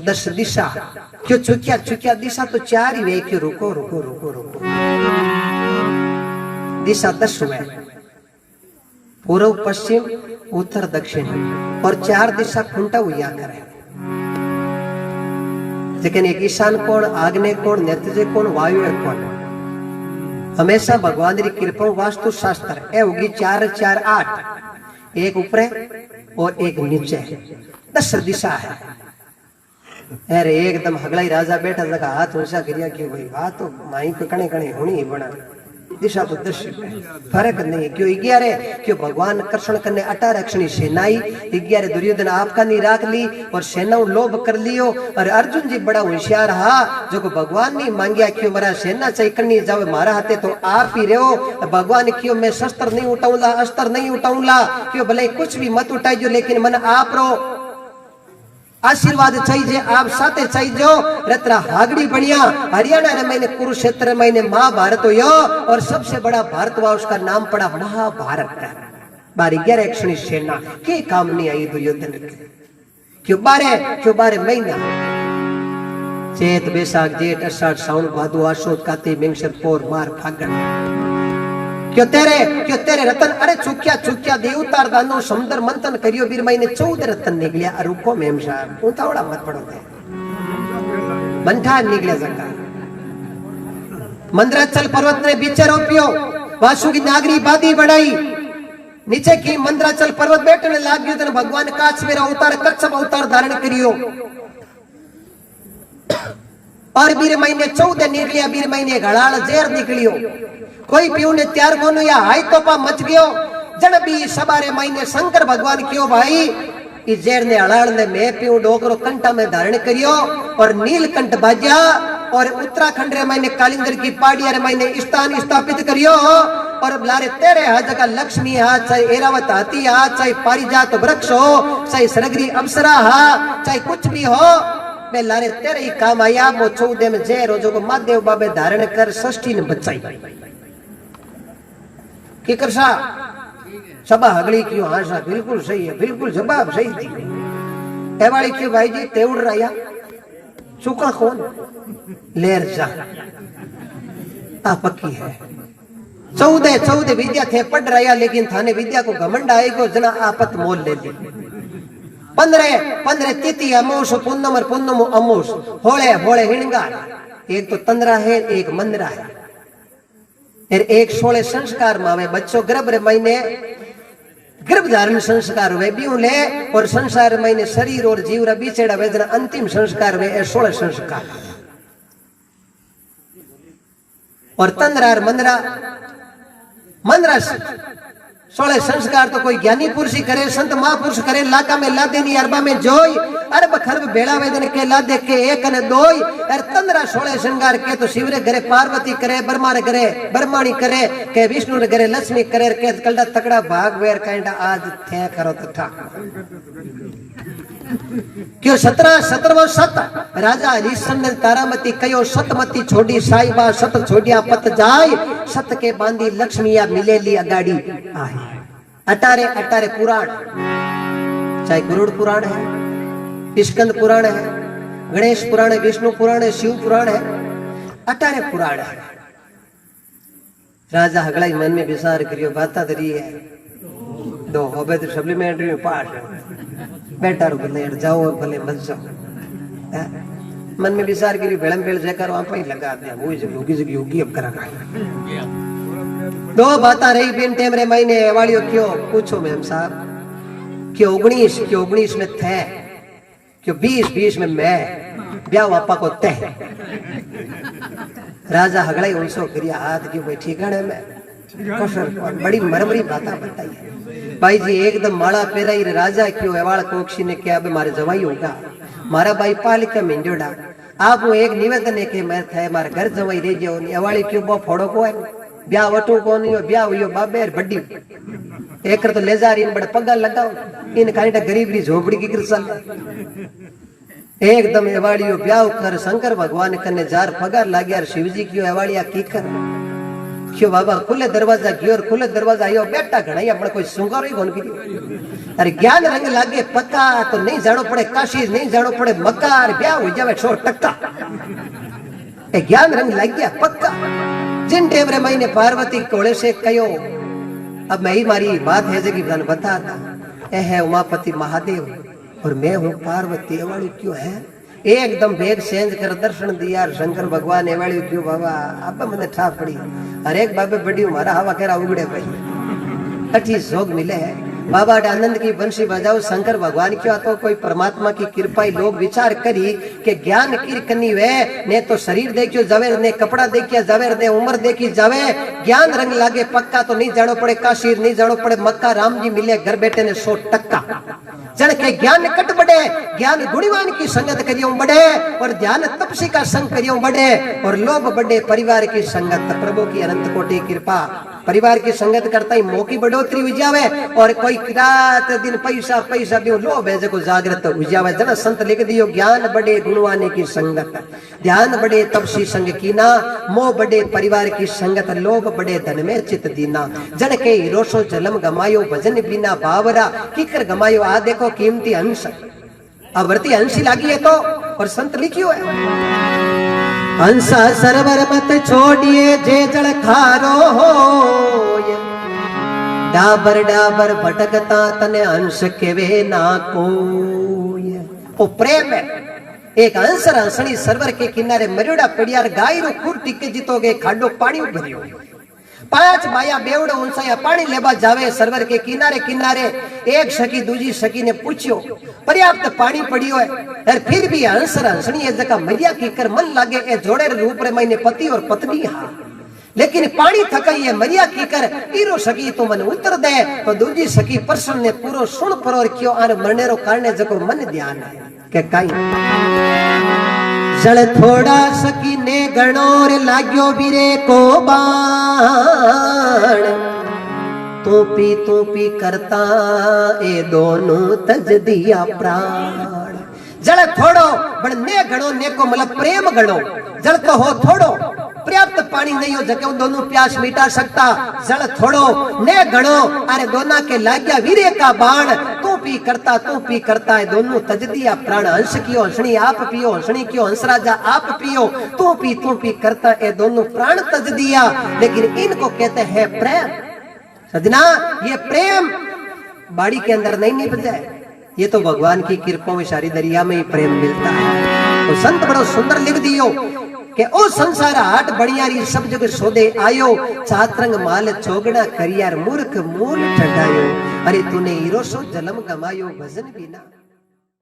10 दिशा क्यों चुकिया दिशा तो 4 ही वे क्यों रुको दिशा 10 हुए पूर्व पश्चिम उत्तर दक्षिण और 4 दिशा खुंटा हुआ करे लेकिन एक ईशान कोण आग्नेय कोण नैऋत्य कोण वायव्य कोण हमेशा भगवान की कृपा वास्तु शास्त्र ए होगी 4-4-8 एक ऊपर और एक नीचे 10 दिशा है अरे एकदम हगलाई राजा बैठा लगा हाथ ऊंचा करिया क्यों भाई बात तो माई को कणे कणे होनी बना दिशा तो 10 फर्क नहीं क्यों 11 क्यों भगवान कर्षण करने 18 अक्षणी सेनाई 11 दुर्योधन आपका नहीं राख ली और सेनाओं लोभ कर लियो और अर्जुन जी बड़ा होशियार हा जो को भगवान नहीं मांगिया क्यों मेरा सेना चाहिए करनी जावे मारा हाथे तो आप ही रहो भगवान क्यों मैं शस्त्र नहीं उठाऊंगा अस्त्र नहीं उठाऊंगा क्यों भले कुछ भी मत उठाइयो लेकिन मन आप रो आशीर्वाद चाहिए आप साथे चाहिए रत्रा हागड़ी बनिया हरियाणा रे मैंने कुरुक्षेत्र मैंने महाभारत हो और सबसे बड़ा भारत हुआ उसका नाम पड़ा महाभारत 12 अक्षणी सेना के काम नहीं आई दुर्योधन क्यों 12 महीना चेत बैसाख जेठ अषाढ़ सावन भादो आशो कार्तिक मिंगसर पोर मार फागण क्यों तेरे रतन अरे चुकिया देवतार दानो समुद्र मंथन करियो बीर महीने 14 रतन निकलिया रुको मेम साहब उतावड़ा मत पड़ो थे बंठा निकले जका मंदराचल पर्वत ने बीचे रोपियो वासु की नागरी बादी बढ़ाई नीचे की मंदराचल पर्वत बैठने लाग गयो भगवान काच मेरा अवतार कच्छप अवतार धारण करियो और बीर महीने 14 निकलिया बीर महीने घड़ाल जेर निकलियो कोई पीऊ ने त्यार को या हाई तोपा मच गयो जन भी सबारे महीने शंकर भगवान क्यों भाई इस जेर ने हड़ाल ने मैं पीऊ डोकरो कंठा में धारण करियो और नीलकंठ बाजा और उत्तराखंड रे मैंने कालिंदर की पहाड़िया रे मैंने स्थान स्थापित करियो और लारे तेरे हा जगह लक्ष्मी हा चाहे एरावत हाथी हा चाहे पारिजात वृक्ष हो चाहे सरगरी अप्सरा हा चाहे कुछ भी हो मैं लारे तेरे ही काम आया वो 14 में जय रोजो को महादेव बाबे धारण कर षष्ठी ने बचाई की करसा सबा हगली क्यों हाशा बिल्कुल सही है बिल्कुल जवाब सही थी एवाड़ी क्यों भाई जी तेउड़ रहा चुका कौन लेर जा आ पक्की है 14 विद्या थे पढ़ रहा लेकिन थाने विद्या को घमंड आएगो जना आपत मोल ले ली 15 तिथि अमोष पूनम और पूनम अमोष होले हिणगार एक तो तंद्रा है एक मंदरा है फिर एक 16 संस्कार मावे बच्चों गर्भ रे महीने गर्भ धारण संस्कार हुए भी ले और संसार महीने शरीर और जीव रा बीचेड़ा वेदना अंतिम संस्कार हुए 16 संस्कार और तंद्रा मंदरा 16 संस्कार तो कोई ज्ञानी पुरुष ही करे संत महापुरुष करे लाका में लादे नहीं अरबा में जोई अरब खरब बेड़ा वेदन के लादे के एक ने दोई और 15 16 श्रृंगार के तो शिव रे घरे पार्वती करे ब्रह्मा रे घरे ब्रह्माणी करे के विष्णु रे घरे लक्ष्मी करे के कलडा तकड़ा भाग वेर कांडा आज थे करो तो ठाकुर क्यों 17 सत राजा हरिश्चंद्र तारामती कयो सतमती छोड़ी साईबा सत छोड़िया पत जाय सत के बांधी लक्ष्मीया मिलेली अगाड़ी आए 18 पुराण चाहे गरुड़ पुराण है स्कंद पुराण है गणेश पुराण है विष्णु पुराण है शिव पुराण है 18 पुराण है राजा हगलाई मन में विचार करियो बात तरी है दो होबे तो सप्लीमेंट्री में पास है बैठा रो भले जाओ और भले मत जाओ। हैं? मन में विचार करी बेलम बेल जयकार वहां पर ही लगा दिया वो योगी जग योगी अब करा दो बात रही बिन टेम रे महीने वालियो क्यों पूछो मैम साहब क्यों 19 में थे क्यों 20 में मैं ब्याह वापा को तय राजा हगड़ाई उनसो करिया हाथ क्यों भाई ठिकाने में कसर बड़ी मरमरी बातें बताई भाई जी एकदम माला पेराई राजा क्यों एवाड़ कोक्षी ने क्या मारे जवाई होगा मारा भाई पालिका मिंडोड़ा आप वो एक निवेदन है कि मैं थे मारे घर जवाई रह गयो एवाड़ी क्यों बो फोड़ो को है ब्याह वटू को नहीं हो ब्याह हुई बाबे बड्डी एक तो ले जा रही इन बड़े पगा लगाओ इन काइटा गरीब री झोपड़ी की गिरसल एकदम एवाड़ियो ब्याह कर शंकर भगवान कने जार पगार लाग्या शिवजी क्यों एवाड़िया की कर क्यों बाबा खुले दरवाजा गयो और खुले दरवाजा आयो बेटा घणाई अपने कोई सुंगारो ही कोन की अरे ज्ञान रंग लागे पक्का तो नहीं जानो पड़े काशी नहीं जानो पड़े मक्का और ब्याह हो जावे 100 टक्का ए ज्ञान रंग लाग गया पक्का जिन टेमरे महीने पार्वती कोड़े से कयो अब मैं ही मारी बात है जगी बन बताता ए है उमापति महादेव और मैं हूँ पार्वती एवाड़ी क्यों है एकदम बेग चेंज कर दर्शन दिया शंकर भगवान एवाड़ी क्यों बाबा अब मैंने ठा पड़ी हर एक बाबे बड़ी मारा हवा केरा उगड़े भाई अठी जोग मिले है बाबा आनंद की बंशी बजाओ शंकर भगवान क्यों तो कोई परमात्मा की कृपा लोग विचार करी के ज्ञान की कनी वे ने तो शरीर देखियो जावे ने कपड़ा देखिया जावे ने उम्र देखी जावे ज्ञान रंग लागे पक्का तो नहीं जानो पड़े काशी नहीं जानो पड़े मक्का राम जी मिले घर बैठे ने 100 टक्का जन के ज्ञान कट बढ़े ज्ञान गुणवान की संगत करियो बढ़े और ध्यान तपसी का संग करियो बढ़े और लोभ बढ़े परिवार की संगत प्रभु की अनंत कोटि कृपा परिवार की संगत करता ही मोह की बढ़ोतरी हो जावे और कोई रात दिन पैसा पैसा भी लोभ है जो जागृत हो जावे जन संत लिख दियो ज्ञान बढ़े गुणवाने की संगत ध्यान बढ़े तपसी संग कीना मोह बढ़े परिवार की संगत लोभ बढ़े धन में चित दीना जन के रोशो जलम गमायो भजन बिना बावरा किकर गमायो आ देखो कीमती अंश अवर्ती अंशी लागी है तो और संत लिखियो है हंसा सरवर मत छोड़िए जे जल खारो हो डाबर डाबर भटकता तने हंस के वे ना को ओ प्रेम है एक हंसर हंसनी सरवर के किनारे मरियोड़ा पड़ियार गाय रो खुर टिके जीतोगे खाडो पानी भरियो 5 माया बेवड़ो उनसा पानी लेबा जावे सरवर के किनारे किनारे एक सखी दूजी सखी ने पूछियो पर्याप्त पानी पड़ियो है और फिर भी हंसर हंसनी ए जगह मरिया की कर मन लागे ए जोड़े रूप रे मैंने पति और पत्नी हा लेकिन पानी थकाई है मरिया की कर ईरो सखी तो मन उतर दे तो दूजी सखी प्रश्न ने पूरो सुन परोर क्यों आर मरनेरो कारणे जको मन ध्यान है के काई जल थोड़ा सकी ने गणोर लाग्यो बीरे को बाण तोपी करता ए दोनों तज दिया प्राण जल थोड़ो बड़ ने गणो ने को मतलब प्रेम गणो जल तो हो थोड़ो पर्याप्त पानी नहीं हो जके दोनों प्यास मिटा सकता जल थोड़ो ने गणो अरे दोना के लाग्या वीरे का बाण तू पी करता है दोनों तज दिया प्राण हंस कियो हंसनी आप पियो हंसनी कियो हंस राजा आप पियो तू पी करता है दोनों प्राण तज दिया लेकिन इनको कहते हैं प्रेम सजना ये प्रेम बाड़ी के अंदर नहीं निपट जाए ये तो भगवान की कृपा में सारी दरिया में ही प्रेम मिलता है तो संत बड़ो सुंदर लिख दियो के ओ संसार हाट बढ़ियारी सब जगह सोदे आयो चातरंग माल चोगड़ा करियार मूर्ख मूल ठंडायो अरे तूने हीरो सो जन्म गमायो भजन बिना